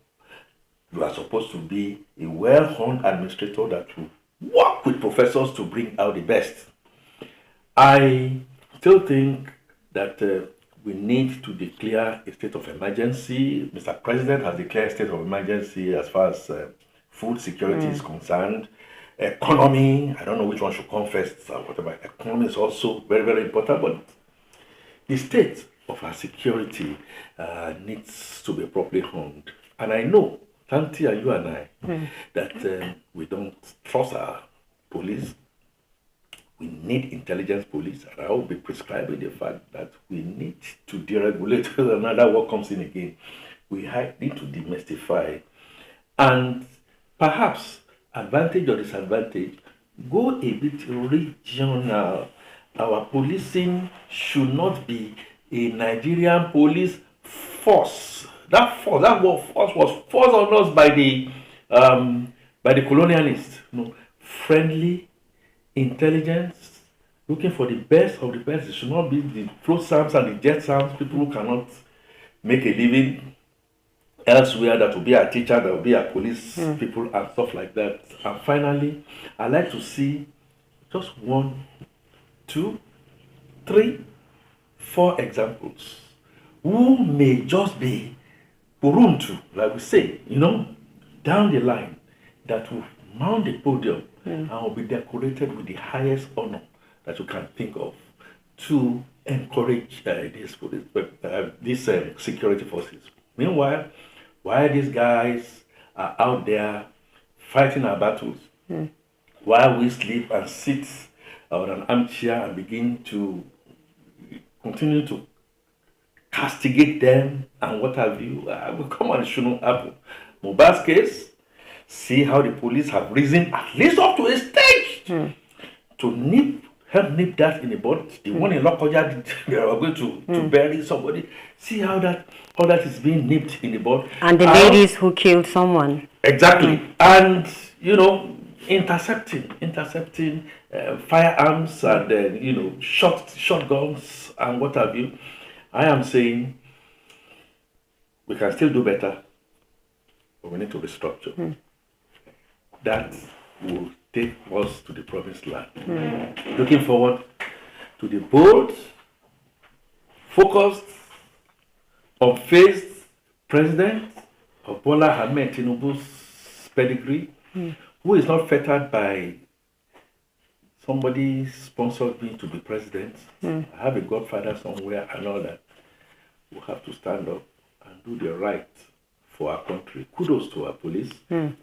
You are supposed to be a well-honed administrator that will work with professors to bring out the best. I still think that we need to declare a state of emergency. Mr. President has declared a state of emergency as far as food security is concerned. Economy, I don't know which one should come first or whatever. Economy is also very, very important, but the state of our security needs to be properly honed. And I know, Tanti and you and I, that we don't trust our police. We need intelligence police, and I will be prescribing the fact that we need to deregulate. Another word comes in again. We need to demystify, and perhaps advantage or disadvantage, go a bit regional. Our policing should not be a Nigerian police force. That word force was forced on us by the colonialists. No, friendly intelligence, looking for the best of the best. It should not be the float sounds and the jet sounds. People who cannot make a living elsewhere, that will be a teacher, that will be a police people and stuff like that. And finally, I like to see just 1, 2, 3, 4 examples who may just be Uruntu, like we say, down the line, that will mount the podium and will be decorated with the highest honor that you can think of to encourage these security forces. Meanwhile, while these guys are out there fighting our battles, while we sleep and sit on an armchair and begin to continue to castigate them and what have you, come on, it shouldn't happen. Mohbad's case, see how the police have risen at least up to a stage to help nip that in the bud. The one in Lokoja, they are going to bury somebody. See how that is being nipped in the bud. And the ladies who killed someone. Exactly. And, intercepting firearms and, shotguns and what have you. I am saying we can still do better, but we need to restructure. That will take us to the promised land. Looking forward to the bold, focused, unfazed president of Bola Ahmed Tinubu's pedigree, who is not fettered by somebody sponsored me to be president. I have a godfather somewhere and all that. We'll have to stand up and do the right for our country. Kudos to our police,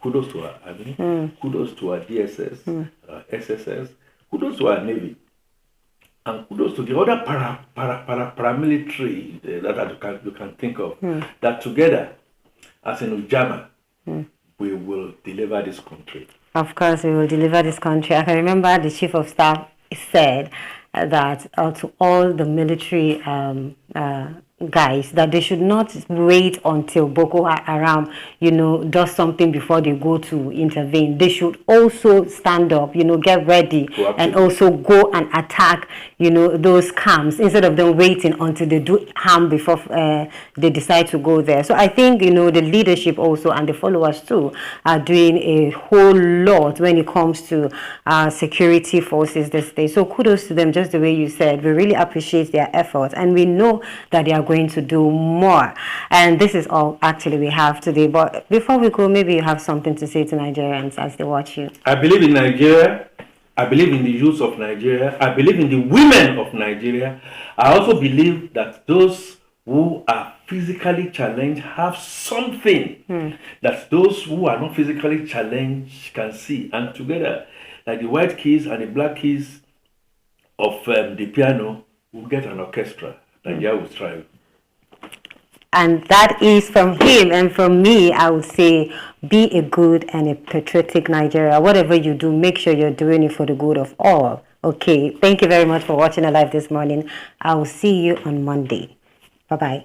kudos to our army, kudos to our DSS, SSS, kudos to our Navy, and kudos to the other paramilitary that you can think of, that together, as in Ujama, we will deliver this country. Of course, we will deliver this country. I can remember the Chief of Staff said that to all the military guys, that they should not wait until Boko Haram, does something before they go to intervene. They should also stand up, get ready, and also go and attack, those camps, instead of them waiting until they do harm before they decide to go there. So I think, the leadership also and the followers too are doing a whole lot when it comes to security forces this day. So kudos to them, just the way you said. We really appreciate their efforts, and we know that they are going to do more. And this is all actually we have today. But before we go, maybe you have something to say to Nigerians as they watch you. I believe in Nigeria. I believe in the youth of Nigeria. I believe in the women of Nigeria. I also believe that those who are physically challenged have something that those who are not physically challenged can see. And together, like the white keys and the black keys of the piano, will get an orchestra. Nigeria will thrive. And that is from him. And from me, I would say, be a good and a patriotic Nigeria. Whatever you do, make sure you're doing it for the good of all. Okay, thank you very much for watching Alive this morning. I will see you on Monday. Bye-bye.